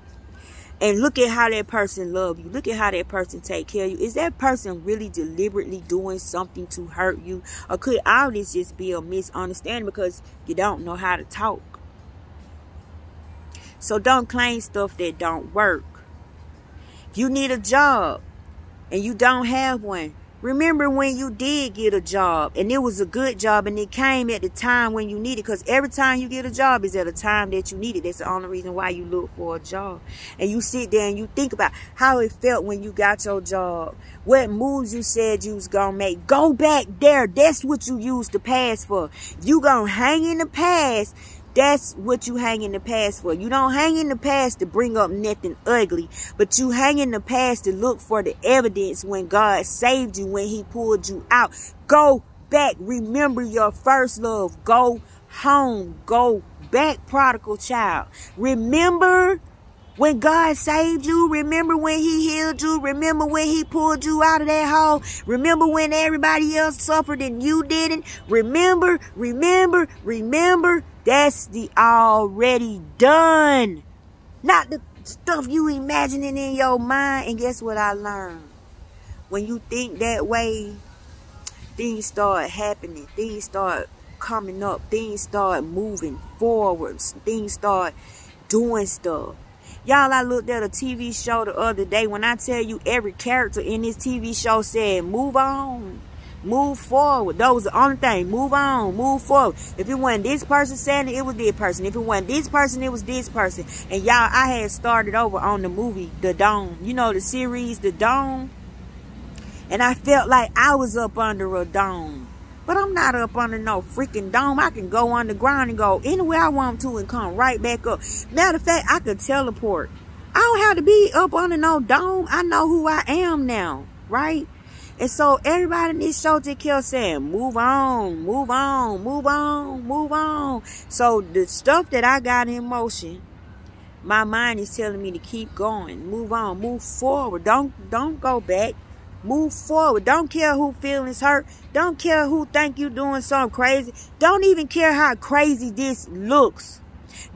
and look at how that person love you, look at how that person take care of you, is that person really deliberately doing something to hurt you? Or could all this just be a misunderstanding because you don't know how to talk? So don't claim stuff that don't work. If you need a job and you don't have one, remember when you did get a job and it was a good job and it came at the time when you need it, because every time you get a job is at a time that you need it. That's the only reason why you look for a job. And you sit there and you think about how it felt when you got your job, what moves you said you was gonna make. Go back there. That's what you use the past for. You gonna hang in the past. That's what you hang in the past for. You don't hang in the past to bring up nothing ugly, but you hang in the past to look for the evidence when God saved you, when he pulled you out. Go back. Remember your first love. Go home. Go back, prodigal child. Remember when God saved you. Remember when he healed you. Remember when he pulled you out of that hole. Remember when everybody else suffered and you didn't. Remember, remember, remember. That's the already done. Not Stuff you imagining in your mind. And guess what I learned? When you think that way, things start happening. Things start coming up. Things start moving forwards. Things start doing stuff. Y'all, I looked at a TV show the other day. When I tell you every character in this TV show said, move on, move forward. That was the only thing. Move on, move forward. If it wasn't this person saying it, it was this person. If it wasn't this person, it was this person. And y'all, I had started over on the movie, The Dome. You know, the series, The Dome. And I felt like I was up under a dome. But I'm not up under no freaking dome. I can go underground and go anywhere I want to and come right back up. Matter of fact, I could teleport. I don't have to be up under no dome. I know who I am now, right? And so everybody in this show just kept saying, move on, move on, move on, move on. So the stuff that I got in motion, my mind is telling me to keep going, move on, move forward. Don't go back. Move forward. Don't care who feelings hurt. Don't care who think you doing something crazy. Don't even care how crazy this looks.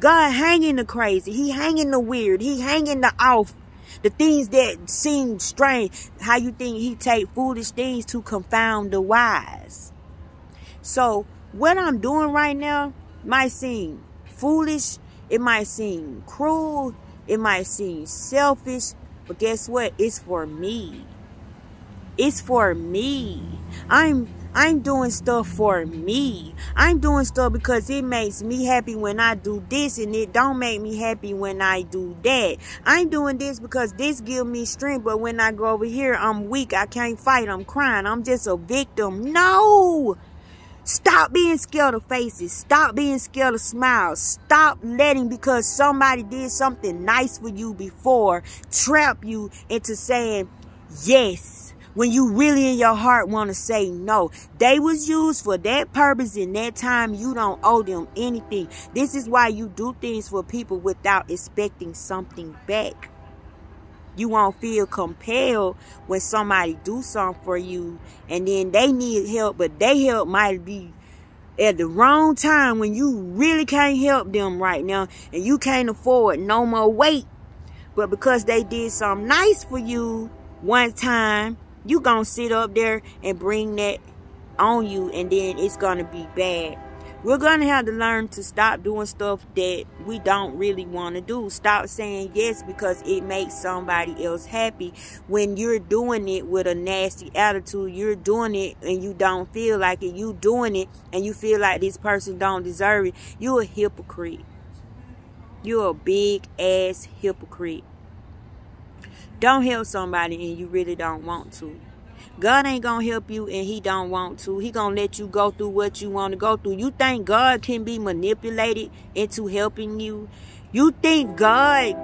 God hanging the crazy. He hanging the weird. He hanging the off. The things that seem strange. How you think he take foolish things to confound the wise. So what I'm doing right now might seem foolish. It might seem cruel. It might seem selfish. But guess what? It's for me. It's for me. I'm doing stuff for me. I'm doing stuff because it makes me happy when I do this, and it don't make me happy when I do that. I'm doing this because this gives me strength, but when I go over here, I'm weak. I can't fight. I'm crying. I'm just a victim. No! Stop being scared of faces. Stop being scared of smiles. Stop letting, because somebody did something nice for you before, trap you into saying yes, when you really in your heart want to say no. They was used for that purpose in that time. You don't owe them anything. This is why you do things for people without expecting something back. You won't feel compelled when somebody do something for you and then they need help, but their help might be at the wrong time when you really can't help them right now and you can't afford no more weight. But because they did something nice for you one time, you gonna sit up there and bring that on you, and then it's gonna be bad. We're gonna have to learn to stop doing stuff that we don't really want to do. Stop saying yes because it makes somebody else happy. When you're doing it with a nasty attitude, you're doing it and you don't feel like it. You doing it and you feel like this person don't deserve it. You're a hypocrite. You're a big ass hypocrite. Don't help somebody and you really don't want to. God ain't gonna help you and he don't want to. He gonna let you go through what you want to go through. You think God can be manipulated into helping you? You think God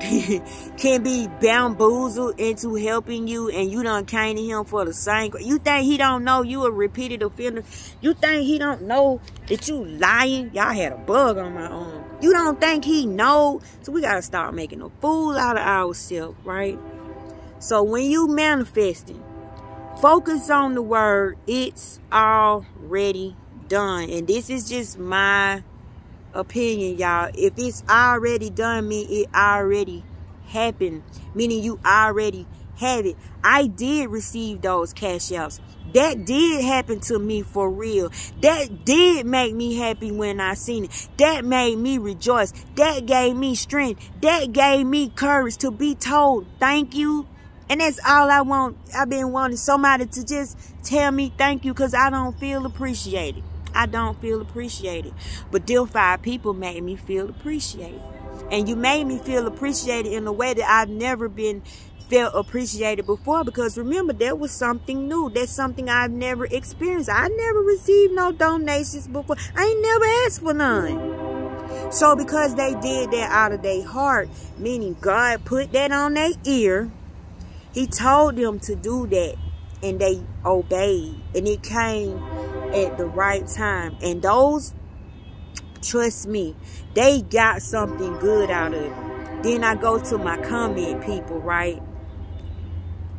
can be bamboozled into helping you and you done came to him for the same? You think he don't know you a repeated offender? You think he don't know that you lying? Y'all had a bug on my arm. You don't think he know? So we gotta start making a fool out of ourselves, right? So when you manifesting, focus on the word, it's already done. And this is just my opinion, y'all. If it's already done, mean it already happened. Meaning you already have it. I did receive those cash outs. That did happen to me for real. That did make me happy when I seen it. That made me rejoice. That gave me strength. That gave me courage to be told thank you. And that's all I want. I've been wanting somebody to just tell me thank you because I don't feel appreciated. I don't feel appreciated. But them 5 people made me feel appreciated. And you made me feel appreciated in a way that I've never been felt appreciated before. Because remember, that was something new. That's something I've never experienced. I never received no donations before. I ain't never asked for none. So because they did that out of their heart, meaning God put that on their ear, he told them to do that, and they obeyed, and it came at the right time. And those, trust me, they got something good out of it. Then I go to my comment people, right?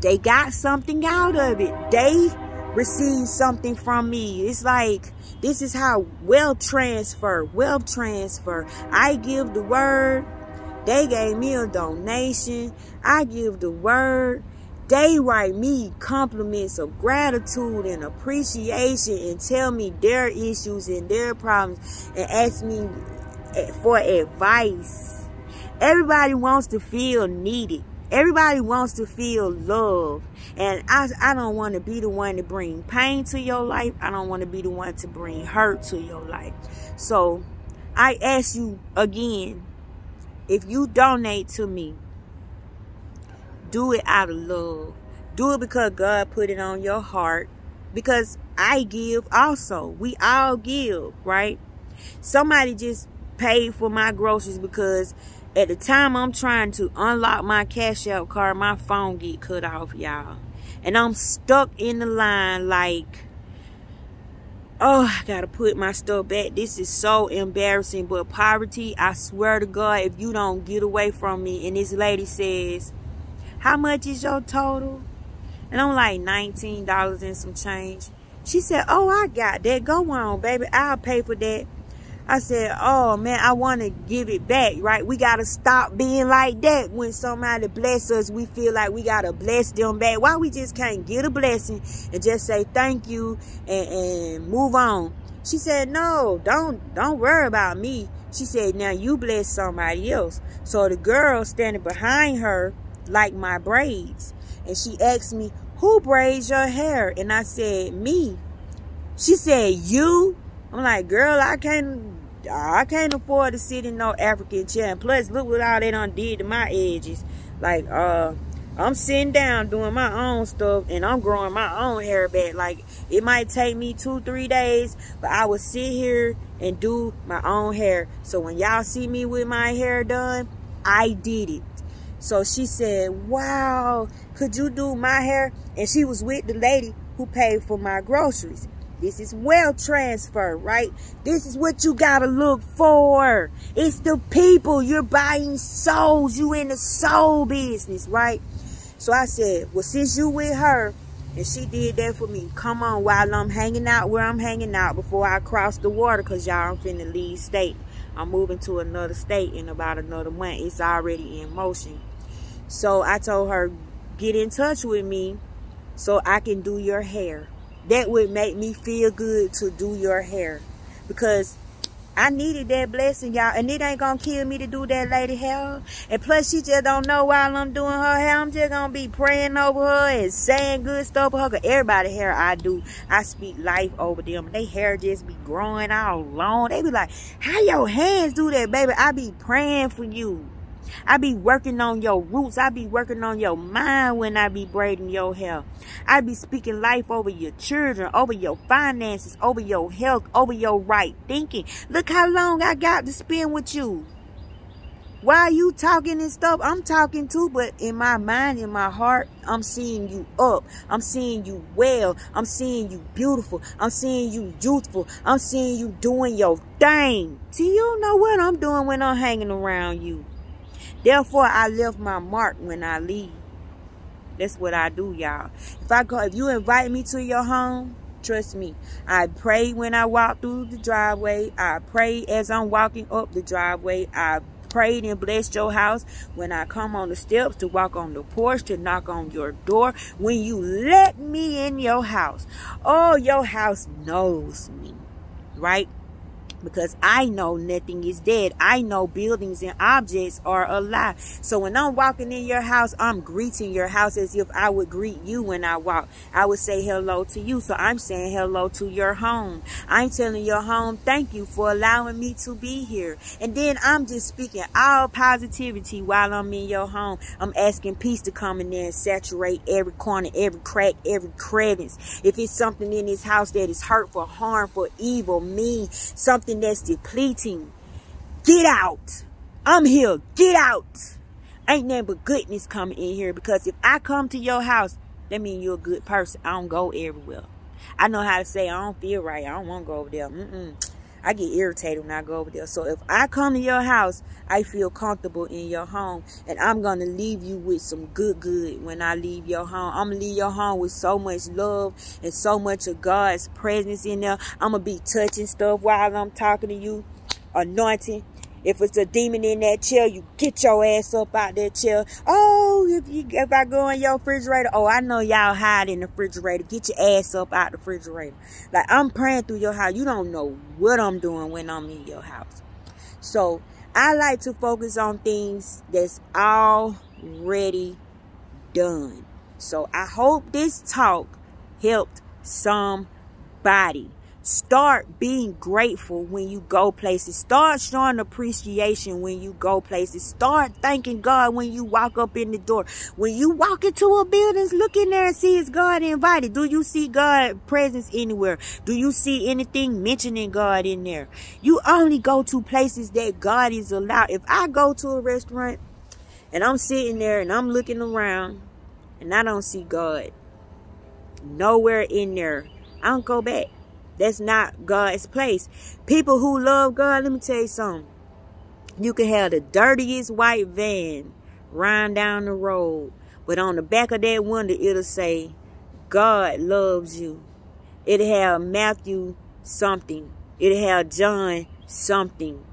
They got something out of it. They received something from me. It's like, this is how wealth transfer. I give the word. They gave me a donation. I give the word. They write me compliments of gratitude and appreciation and tell me their issues and their problems and ask me for advice. Everybody wants to feel needed. Everybody wants to feel loved. And I don't want to be the one to bring pain to your life. I don't want to be the one to bring hurt to your life. So I ask you again, if you donate to me, do it out of love. Do it because God put it on your heart. Because I give also. We all give, right? Somebody just paid for my groceries because at the time I'm trying to unlock my Cash App card, my phone get cut off, y'all. And I'm stuck in the line like, oh, I gotta put my stuff back. This is so embarrassing. But poverty, I swear to God, if you don't get away from me. And this lady says, how much is your total? And I'm like, $19 and some change. She said, oh, I got that. Go on, baby. I'll pay for that. I said, oh, man, I want to give it back, right? We got to stop being like that. When somebody bless us, we feel like we got to bless them back. Why we just can't get a blessing and just say thank you and move on? She said, no, don't worry about me. She said, now you bless somebody else. So the girl standing behind her like my braids. And she asked me, who braids your hair? And I said, me. She said, you? I'm like, girl, I can't afford to sit in no African chair. And plus, look what all they done did to my edges. Like, I'm sitting down doing my own stuff and I'm growing my own hair back. Like, it might take me 2-3 days, but I will sit here and do my own hair. So when y'all see me with my hair done, I did it. So she said, wow, could you do my hair? And she was with the lady who paid for my groceries. This is wealth transfer, right? This is what you gotta look for. It's the people. You're buying souls. You in the soul business, right? So I said, well, since you with her, and she did that for me, come on, while I'm hanging out where I'm hanging out before I cross the water, because y'all, I'm finna leave state. I'm moving to another state in about another month. It's already in motion. So I told her, get in touch with me so I can do your hair. That would make me feel good to do your hair. Because I needed that blessing, y'all. And it ain't going to kill me to do that lady hair. And plus, she just don't know while I'm doing her hair. I'm just going to be praying over her and saying good stuff for her. Because everybody's hair I do, I speak life over them. They hair just be growing all long. They be like, how your hands do that, baby? I be praying for you. I be working on your roots. I be working on your mind when I be braiding your hair. I be speaking life over your children, over your finances, over your health, over your right thinking. Look how long I got to spend with you. While you talking and stuff, I'm talking too, but in my mind, in my heart, I'm seeing you up. I'm seeing you well. I'm seeing you beautiful. I'm seeing you youthful. I'm seeing you doing your thing. See, you don't know what I'm doing when I'm hanging around you. Therefore, I left my mark when I leave. That's what I do, y'all. If you invite me to your home, trust me, I pray when I walk through the driveway. I pray as I'm walking up the driveway. I prayed and blessed your house when I come on the steps, to walk on the porch, to knock on your door. When you let me in your house, oh, your house knows me, right? Because I know nothing is dead. I know buildings and objects are alive. So when I'm walking in your house, I'm greeting your house as if I would greet you when I walk. I would say hello to you. So I'm saying hello to your home. I'm telling your home, thank you for allowing me to be here. And then I'm just speaking all positivity while I'm in your home. I'm asking peace to come in there and saturate every corner, every crack, every crevice. If it's something in this house that is hurtful, harmful, evil, mean, something that's depleting, get out. I'm here. Get out. Ain't nothing but goodness coming in here. Because if I come to your house, that means you're a good person. I don't go everywhere. I know how to say I don't feel right. I don't want to go over there. I get irritated when I go over there. So if I come to your house, I feel comfortable in your home. And I'm going to leave you with some good when I leave your home. I'm going to leave your home with so much love and so much of God's presence in there. I'm going to be touching stuff while I'm talking to you, anointing. If it's a demon in that chair, you get your ass up out that chair. Oh, if I go in your refrigerator, oh, I know y'all hide in the refrigerator. Get your ass up out the refrigerator. Like, I'm praying through your house. You don't know what I'm doing when I'm in your house. So, I like to focus on things that's already done. So, I hope this talk helped somebody. Start being grateful when you go places. Start showing appreciation when you go places. Start thanking God when you walk up in the door. When you walk into a building, look in there and see, is God invited? Do you see God's presence anywhere? Do you see anything mentioning God in there? You only go to places that God is allowed. If I go to a restaurant and I'm sitting there and I'm looking around and I don't see God nowhere in there, I don't go back. That's not God's place. People who love God, let me tell you something. You can have the dirtiest white van riding down the road, but on the back of that window, it'll say, God loves you. It'll have Matthew something. It'll have John something.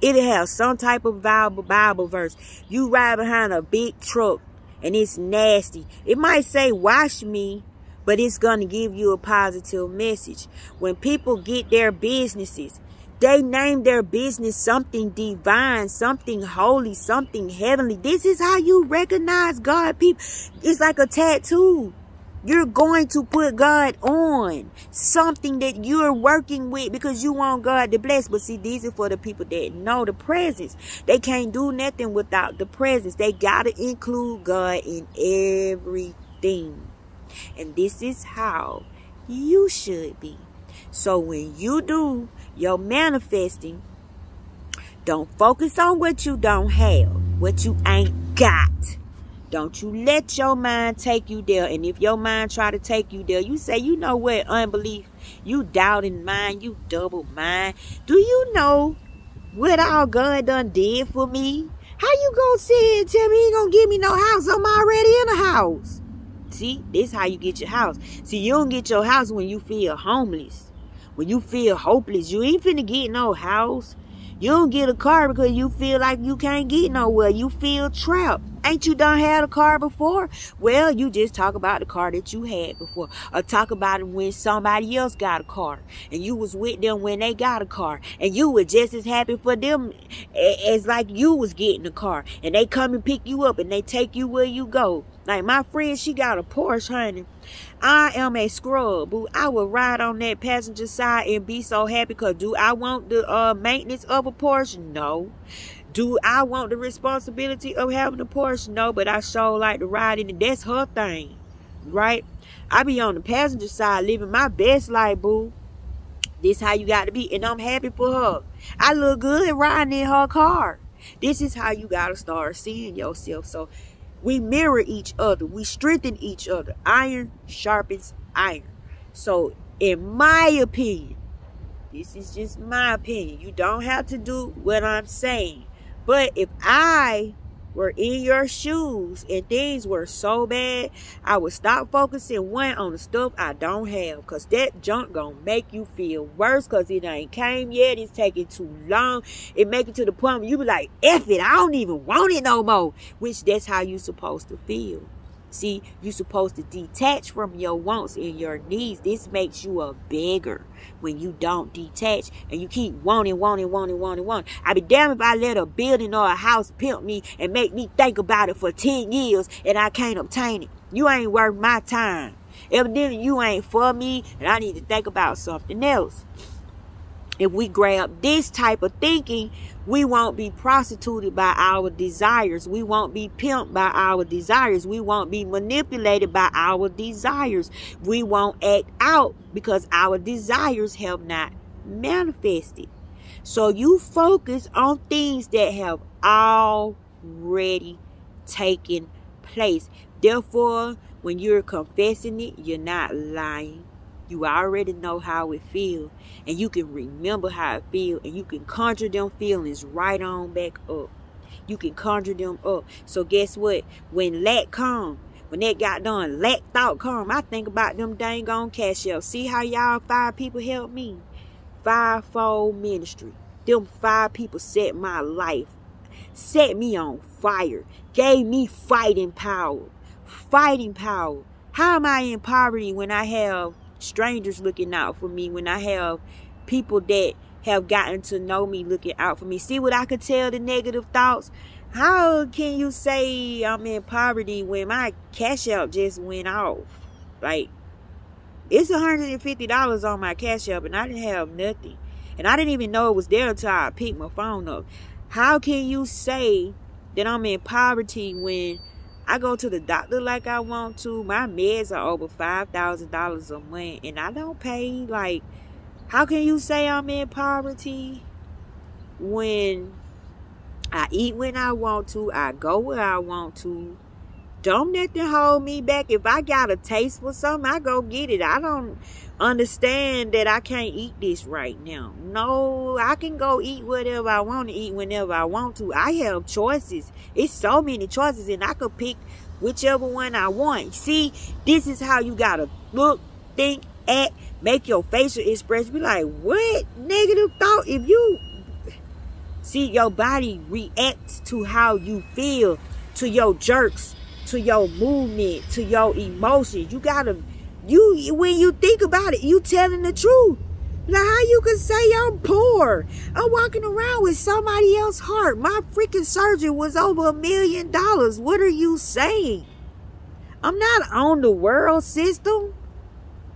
It'll have some type of Bible verse. You ride behind a big truck and it's nasty. It might say, wash me, but it's going to give you a positive message. When people get their businesses, they name their business something divine, something holy, something heavenly. This is how you recognize God, people. It's like a tattoo. You're going to put God on something that you're working with because you want God to bless. But see, these are for the people that know the presence. They can't do nothing without the presence. They got to include God in everything. And this is how you should be. So when you do your manifesting, don't focus on what you don't have, what you ain't got. Don't you let your mind take you there. And if your mind try to take you there, you say, you know what, unbelief, you doubting mind, you double mind. Do you know what all God done did for me? How you gonna sit here and tell me he ain't gonna give me no house? I'm already in a house. See, this is how you get your house. See, you don't get your house when you feel homeless. When you feel hopeless. You ain't finna get no house. You don't get a car because you feel like you can't get nowhere. You feel trapped. Ain't you done had a car before? Well, you just talk about the car that you had before. Or talk about it when somebody else got a car. And you was with them when they got a car. And you were just as happy for them as like you was getting a car. And they come and pick you up and they take you where you go. Like my friend, she got a Porsche, honey. I am a scrub, boo. I will ride on that passenger side and be so happy because do I want the maintenance of a Porsche? No. Do I want the responsibility of having a Porsche? No, but I sure like to ride in it. That's her thing, right? I be on the passenger side living my best life, boo. This how you got to be, and I'm happy for her. I look good riding in her car. This is how you got to start seeing yourself. So we mirror each other. We strengthen each other. Iron sharpens iron. So in my opinion, this is just my opinion. You don't have to do what I'm saying. But if I were in your shoes and things were so bad, I would stop focusing on the stuff I don't have. Because that junk gonna make you feel worse because it ain't came yet. It's taking too long. It make it to the point where you be like, F it, I don't even want it no more. Which that's how you supposed to feel. See, you're supposed to detach from your wants and your needs. This makes you a beggar when you don't detach and you keep wanting. I be damned if I let a building or a house pimp me and make me think about it for 10 years and I can't obtain it. You ain't worth my time. Evidently, you ain't for me and I need to think about something else. If we grab this type of thinking, we won't be prostituted by our desires. We won't be pimped by our desires. We won't be manipulated by our desires. We won't act out because our desires have not manifested. So you focus on things that have already taken place. Therefore, when you're confessing it, you're not lying. You already know how it feels, and you can remember how it feels, and you can conjure them feelings right on back up. You can conjure them up. So guess what? When lack come, when that got done, lack thought come, I think about them dang on cash apps. See how y'all 5 people help me? 5-fold ministry. Them 5 people set my life, set me on fire, gave me fighting power. Fighting power. How am I in poverty when I have strangers looking out for me, when I have people that have gotten to know me looking out for me? See what I could tell the negative thoughts? How can you say I'm in poverty when my Cash App just went off? Like, it's $150 on my Cash App and I didn't have nothing. And I didn't even know it was there until I picked my phone up. How can you say that I'm in poverty when I go to the doctor like I want to? My meds are over $5,000 a month and I don't pay. Like, how can you say I'm in poverty when I eat when I want to, I go where I want to? Don't nothing hold me back. If I got a taste for something, I go get it. I don't understand that I can't eat this right now. No, I can go eat whatever I want to eat whenever I want to. I have choices. It's so many choices and I could pick whichever one I want. See, this is how you gotta look, think, act, make your facial expression. Be like, what negative thought? If you see, your body reacts to how you feel, to your jerks, to your movement, to your emotions. You gotta, when you think about it, you telling the truth. Like, how you can say I'm poor? I'm walking around with somebody else's heart. My freaking surgery was over $1 million. What are you saying? I'm not on the world system.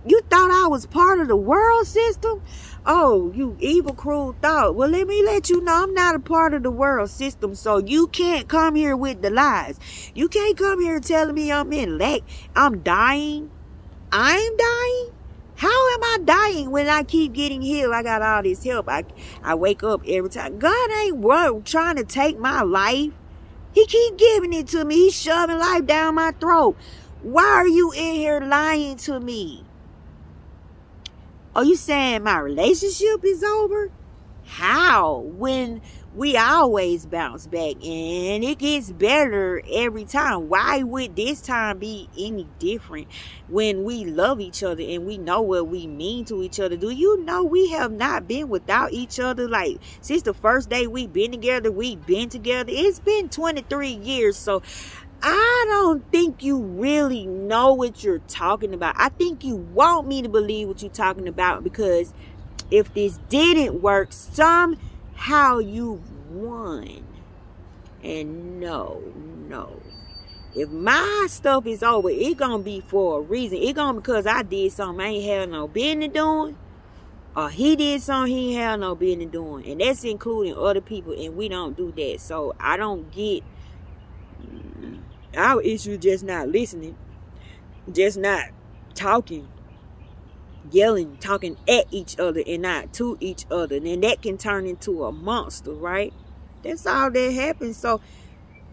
You thought I was part of the world system? Oh, you evil, cruel thought. Well, let me let you know I'm not a part of the world system, so you can't come here with the lies. You can't come here telling me I'm in lack. I'm dying. I'm dying? How am I dying when I keep getting healed? I got all this help. I wake up every time. God ain't trying to take my life. He keep giving it to me. He's shoving life down my throat. Why are you in here lying to me? Are you saying my relationship is over? How? When we always bounce back and it gets better every time. Why would this time be any different when we love each other and we know what we mean to each other? Do you know we have not been without each other? Like, since the first day we've been together, we've been together. It's been 23 years, so I don't think you really know what you're talking about. I think you want me to believe what you're talking about, because if this didn't work, somehow you won. And no. If my stuff is over, it gonna be for a reason. It gonna be because I did something I ain't had no business doing, or he did something he ain't had no business doing. And that's including other people, and we don't do that. So I don't get our issue. Just not listening, just not talking, yelling, talking at each other and not to each other. And that can turn into a monster, right? That's all that happens. So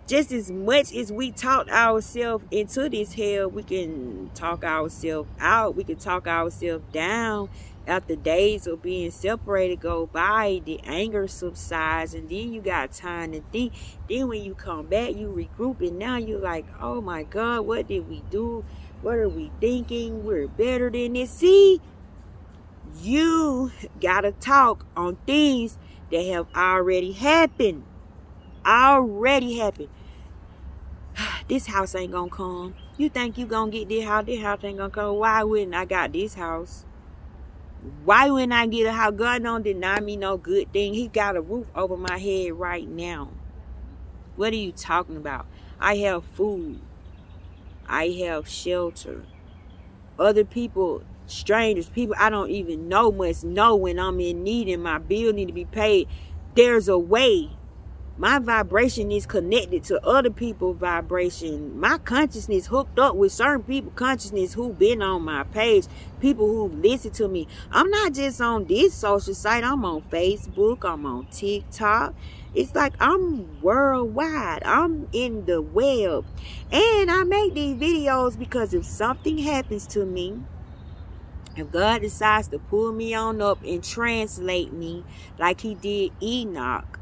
just as much as we talk ourselves into this hell, we can talk ourselves out. We can talk ourselves down. After days of being separated go by, the anger subsides, and then you got time to think. Then when you come back, you regroup, and now you're like, oh my God, what did we do? What are we thinking? We're better than this. See, you gotta talk on things that have already happened. This house ain't gonna come. You think you gonna get this house? This house ain't gonna come. Why wouldn't I got this house? Why wouldn't I get a house? God don't deny me no good thing. He got a roof over my head right now. What are you talking about? I have food. I have shelter. Other people, strangers, people I don't even know must know when I'm in need and my bill need to be paid. There's a way. My vibration is connected to other people's vibration. My consciousness hooked up with certain people consciousness who been on my page, people who listen to me. I'm not just on this social site. I'm on Facebook. I'm on TikTok. It's like I'm worldwide. I'm in the web. And I make these videos because if something happens to me, if God decides to pull me on up and translate me like he did Enoch,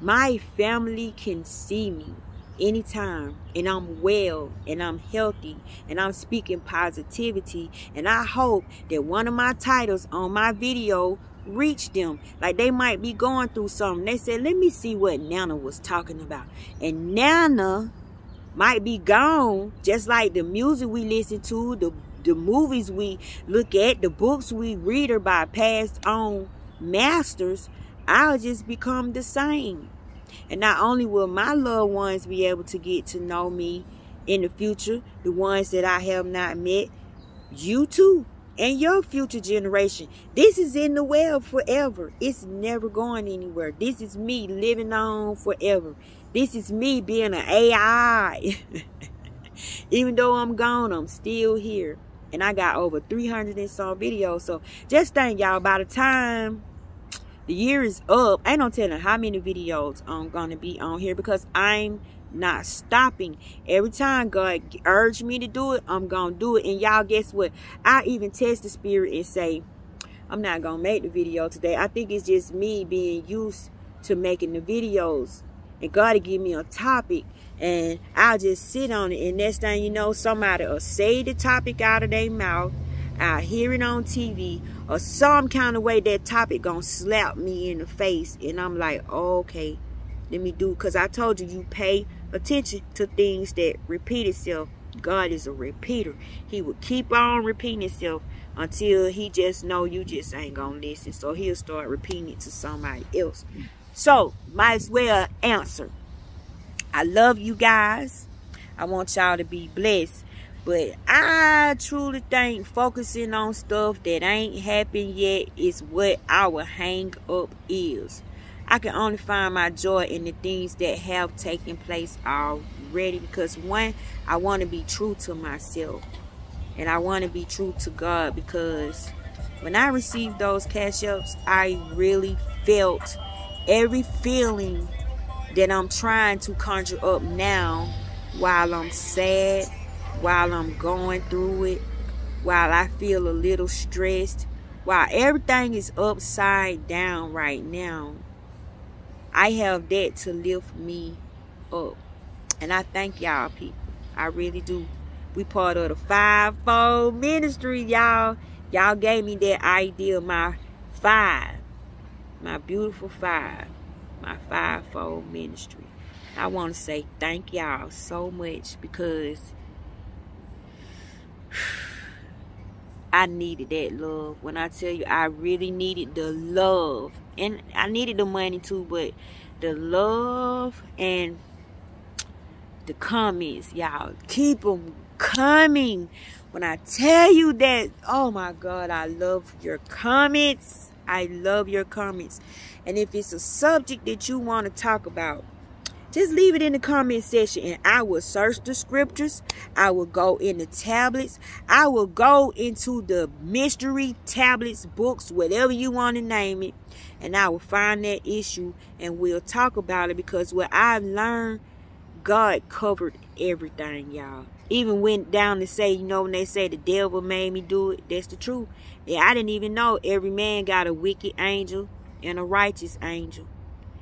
my family can see me anytime, and I'm well, and I'm healthy, and I'm speaking positivity. And I hope that one of my titles on my video reach them. Like they might be going through something. They said, let me see what Nana was talking about. And Nana might be gone, just like the music we listen to, the movies we look at, the books we read about passed on masters. I'll just become the same. And not only will my loved ones be able to get to know me in the future, the ones that I have not met, you too, and your future generation. This is in the web forever. It's never going anywhere. This is me living on forever. This is me being an AI. Even though I'm gone, I'm still here. And I got over 300 and some videos. So just think, y'all, by the time the year is up, I ain't no telling how many videos I'm going to be on here, because I'm not stopping. Every time God urged me to do it, I'm going to do it. And y'all, guess what? I even test the spirit and say, I'm not going to make the video today. I think it's just me being used to making the videos. And God will give me a topic, and I'll just sit on it. And next thing you know, somebody will say the topic out of their mouth. I'll hear it on TV, or some kind of way that topic gonna slap me in the face. And I'm like, oh, okay, let me do. Because I told you, you pay attention to things that repeat itself. God is a repeater. He will keep on repeating himself until he just know you just ain't gonna listen. So he'll start repeating it to somebody else. So, might as well answer. I love you guys. I want y'all to be blessed. But I truly think focusing on stuff that ain't happened yet is what our hang up is. I can only find my joy in the things that have taken place already. Because one, I want to be true to myself. And I want to be true to God. Because when I received those cash ups, I really felt every feeling that I'm trying to conjure up now, while I'm sad, while I'm going through it, while I feel a little stressed, while everything is upside down right now. I have that to lift me up. And I thank y'all, people. I really do. We part of the fivefold ministry, y'all. Y'all gave me that idea, my five. My beautiful five, my fivefold ministry. I want to say thank y'all so much, because I needed that love. When I tell you, I really needed the love. And I needed the money too, but the love and the comments, y'all, keep them coming. When I tell you that, oh my God, I love your comments. I love your comments. And if it's a subject that you want to talk about, just leave it in the comment section, and I will search the scriptures. I will go in the tablets. I will go into the mystery tablets, books, whatever you want to name it, and I will find that issue and we'll talk about it. Because what I've learned, God covered everything, y'all. Even went down to say, you know, when they say the devil made me do it, that's the truth. Yeah, I didn't even know every man got a wicked angel and a righteous angel.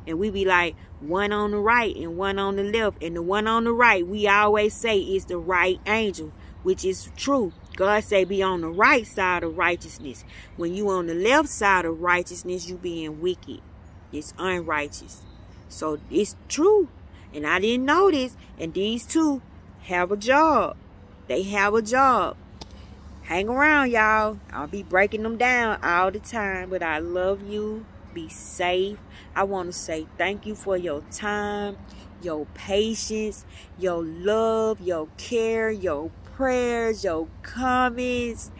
And we be like, one on the right and one on the left. And the one on the right, we always say, is the right angel, which is true. God say be on the right side of righteousness. When you on the left side of righteousness, you being wicked. It's unrighteous. So it's true. And I didn't know this. And these two have a job. They have a job. Hang around, y'all. I'll be breaking them down all the time. But I love you. Be safe. I want to say thank you for your time, your patience, your love, your care, your prayers, your comments,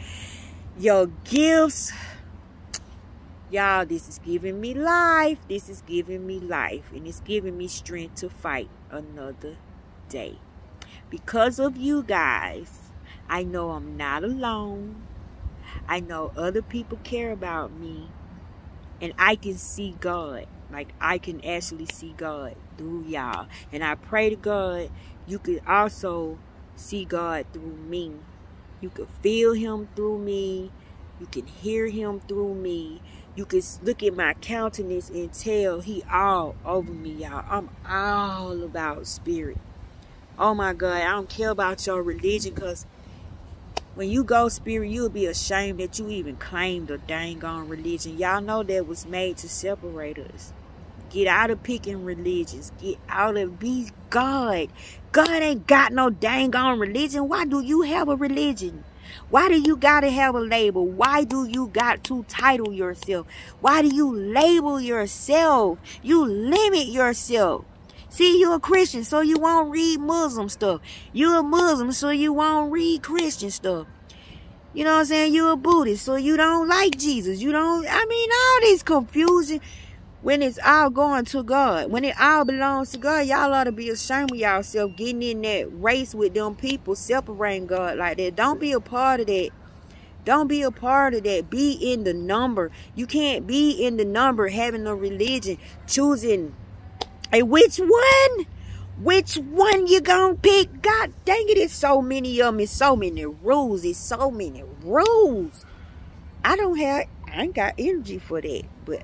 your gifts. Y'all, this is giving me life. This is giving me life. And it's giving me strength to fight another day. Because of you guys, I know I'm not alone. I know other people care about me. And I can see God. Like, I can actually see God through y'all. And I pray to God, you could also see God through me. You could feel him through me. You can hear him through me. You can look at my countenance and tell he all over me, y'all. I'm all about spirit. Oh my God, I don't care about your religion, because When you go spirit, you'll be ashamed that you even claimed a dang on religion. Y'all know that was made to separate us. Get out of picking religions. Get out of be God. God ain't got no dang on religion. Why do you have a religion? Why do you gotta have a label? Why do you got to title yourself? Why do you label yourself? You limit yourself. See, you're a Christian, so you won't read Muslim stuff. You're a Muslim, so you won't read Christian stuff. You know what I'm saying? You're a Buddhist, so you don't like Jesus. You don't, I mean, all this confusion. When it's all going to God, when it all belongs to God, y'all ought to be ashamed of yourself getting in that race with them people, separating God like that. Don't be a part of that. Don't be a part of that. Be in the number. You can't be in the number having a religion, choosing a which one? Which one you gonna pick? God dang it, it's so many of them. It's so many rules. It's so many rules. I ain't got energy for that, but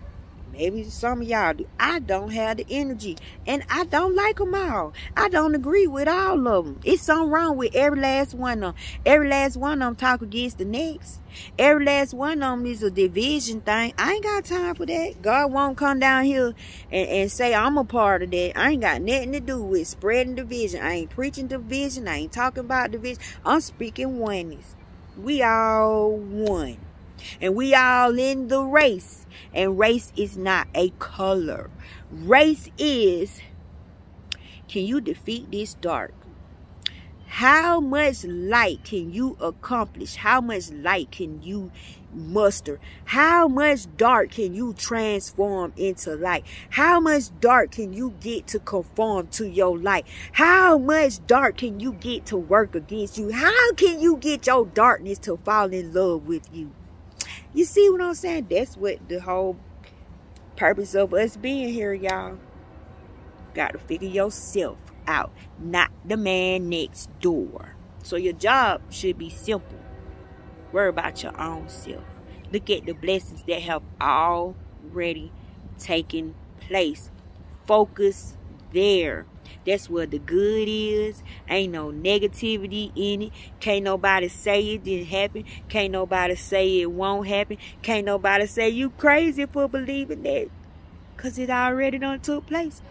maybe some of y'all do. I don't have the energy. And I don't like them all. I don't agree with all of them. It's something wrong with every last one of them. Every last one of them talk against the next. Every last one of them is a division thing. I ain't got time for that. God won't come down here and say I'm a part of that. I ain't got nothing to do with spreading division. I ain't preaching division. I ain't talking about division. I'm speaking oneness. We all one. And we all in the race. And race is not a color. Race is, can you defeat this dark? How much light can you accomplish? How much light can you muster? How much dark can you transform into light? How much dark can you get to conform to your light? How much dark can you get to work against you? How can you get your darkness to fall in love with you? You see what I'm saying? That's what the whole purpose of us being here, y'all. Got to figure yourself out, not the man next door. So your job should be simple. Worry about your own self. Look at the blessings that have already taken place. Focus there. That's where the good is. Ain't no negativity in it. Can't nobody say it didn't happen. Can't nobody say it won't happen. Can't nobody say you crazy for believing that. Because it already done took place.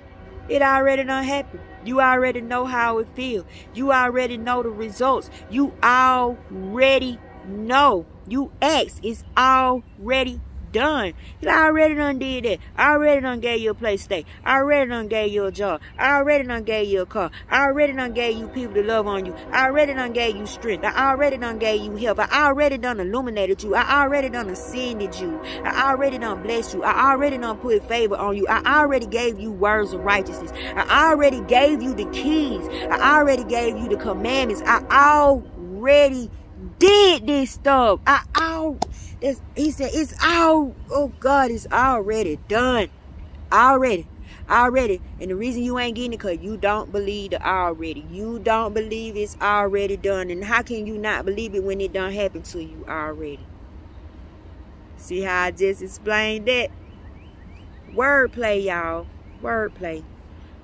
It already done happened. You already know how it feels. You already know the results. You already know. You ask. It's already done. You already done did that. I already done gave you a place to stay. I already done gave you a job. I already done gave you a car. I already done gave you people to love on you. I already done gave you strength. I already done gave you help. I already done illuminated you. I already done ascended you. I already done blessed you. I already done put favor on you. I already gave you words of righteousness. I already gave you the keys. I already gave you the commandments. I already did this stuff. He said, it's all, oh God, it's already done. Already. And the reason you ain't getting it because you don't believe the already. You don't believe it's already done. And how can you not believe it when it done happened to you already? See how I just explained that? Wordplay, y'all. Wordplay.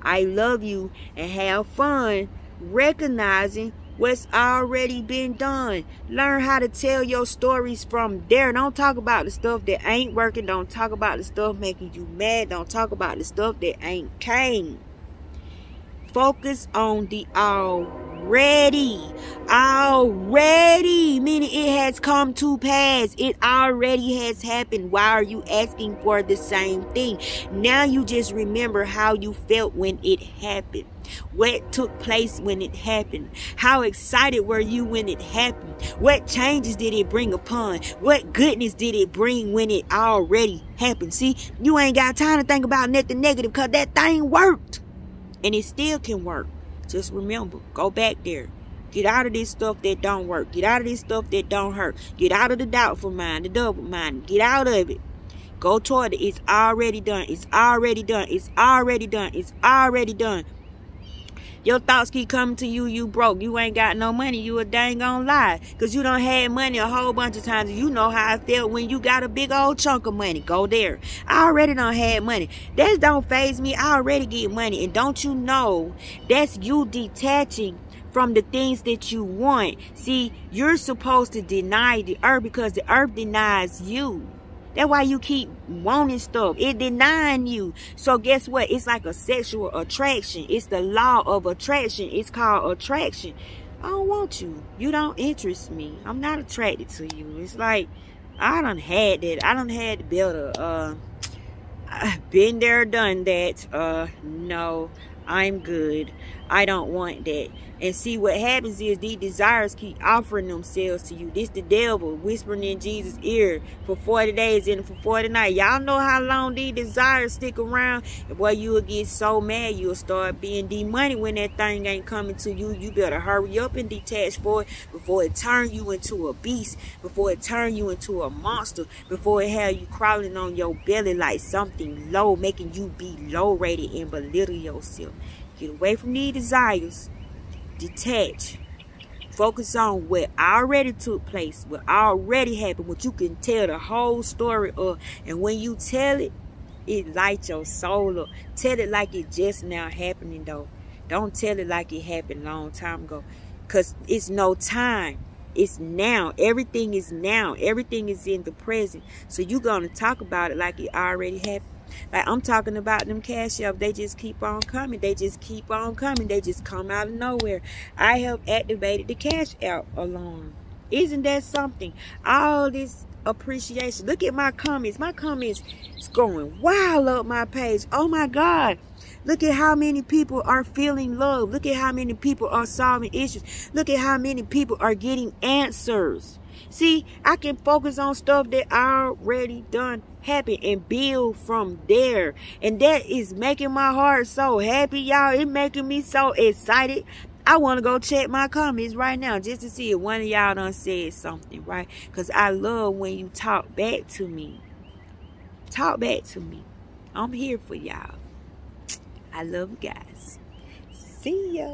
I love you and have fun recognizing what's already been done. Learn how to tell your stories from there. Don't talk about the stuff that ain't working. Don't talk about the stuff making you mad. Don't talk about the stuff that ain't came. Focus on the already. Already, meaning it has come to pass. It already has happened. Why are you asking for the same thing? Now you just remember how you felt when it happened. What took place when it happened? How excited were you when it happened? What changes did it bring upon? What goodness did it bring when it already happened? See, you ain't got time to think about nothing negative because that thing worked. And it still can work. Just remember, go back there. Get out of this stuff that don't work. Get out of this stuff that don't hurt. Get out of the doubtful mind, the double mind. Get out of it. Go toward it. It's already done. It's already done. It's already done. It's already done. Your thoughts keep coming to you, you broke. You ain't got no money. You a dang on lie. Because you done had money a whole bunch of times. You know how I felt when you got a big old chunk of money. Go there. I already done had money. That don't faze me. I already get money. And don't you know that's you detaching from the things that you want. See, you're supposed to deny the earth because the earth denies you. That's why you keep wanting stuff. It denying you. So guess what? It's like a sexual attraction. It's the law of attraction. It's called attraction. I don't want you. You don't interest me. I'm not attracted to you. It's like, I done had that. I done had to build a, I've been there, done that. No, I'm good. I don't want that. And see, what happens is these desires keep offering themselves to you. This the devil whispering in Jesus' ear for 40 days and for 40 nights. Y'all know how long these desires stick around? And boy, you will get so mad. You'll start being demonic when that thing ain't coming to you. You better hurry up and detach for it before it turn you into a beast, before it turn you into a monster, before it have you crawling on your belly like something low, making you be low rated and belittle yourself. Get away from these desires. Detach. Focus on what already took place, what already happened, what you can tell the whole story of. And when you tell it, it lights your soul up. Tell it like it just now happening though. Don't tell it like it happened a long time ago. Because it's no time. It's now. Everything is now. Everything is in the present. So you're going to talk about it like it already happened. Like I'm talking about them cash apps. They just keep on coming. They just keep on coming. They just come out of nowhere. I have activated the cash app alarm. Isn't that something? All this appreciation. Look at my comments. My comments is going wild up my page. Oh my God. Look at how many people are feeling love. Look at how many people are solving issues. Look at how many people are getting answers. See, I can focus on stuff that already done happen and build from there. And that is making my heart so happy, y'all. It's making me so excited. I want to go check my comments right now just to see if one of y'all done said something, right? Because I love when you talk back to me. Talk back to me. I'm here for y'all. I love you guys. See ya.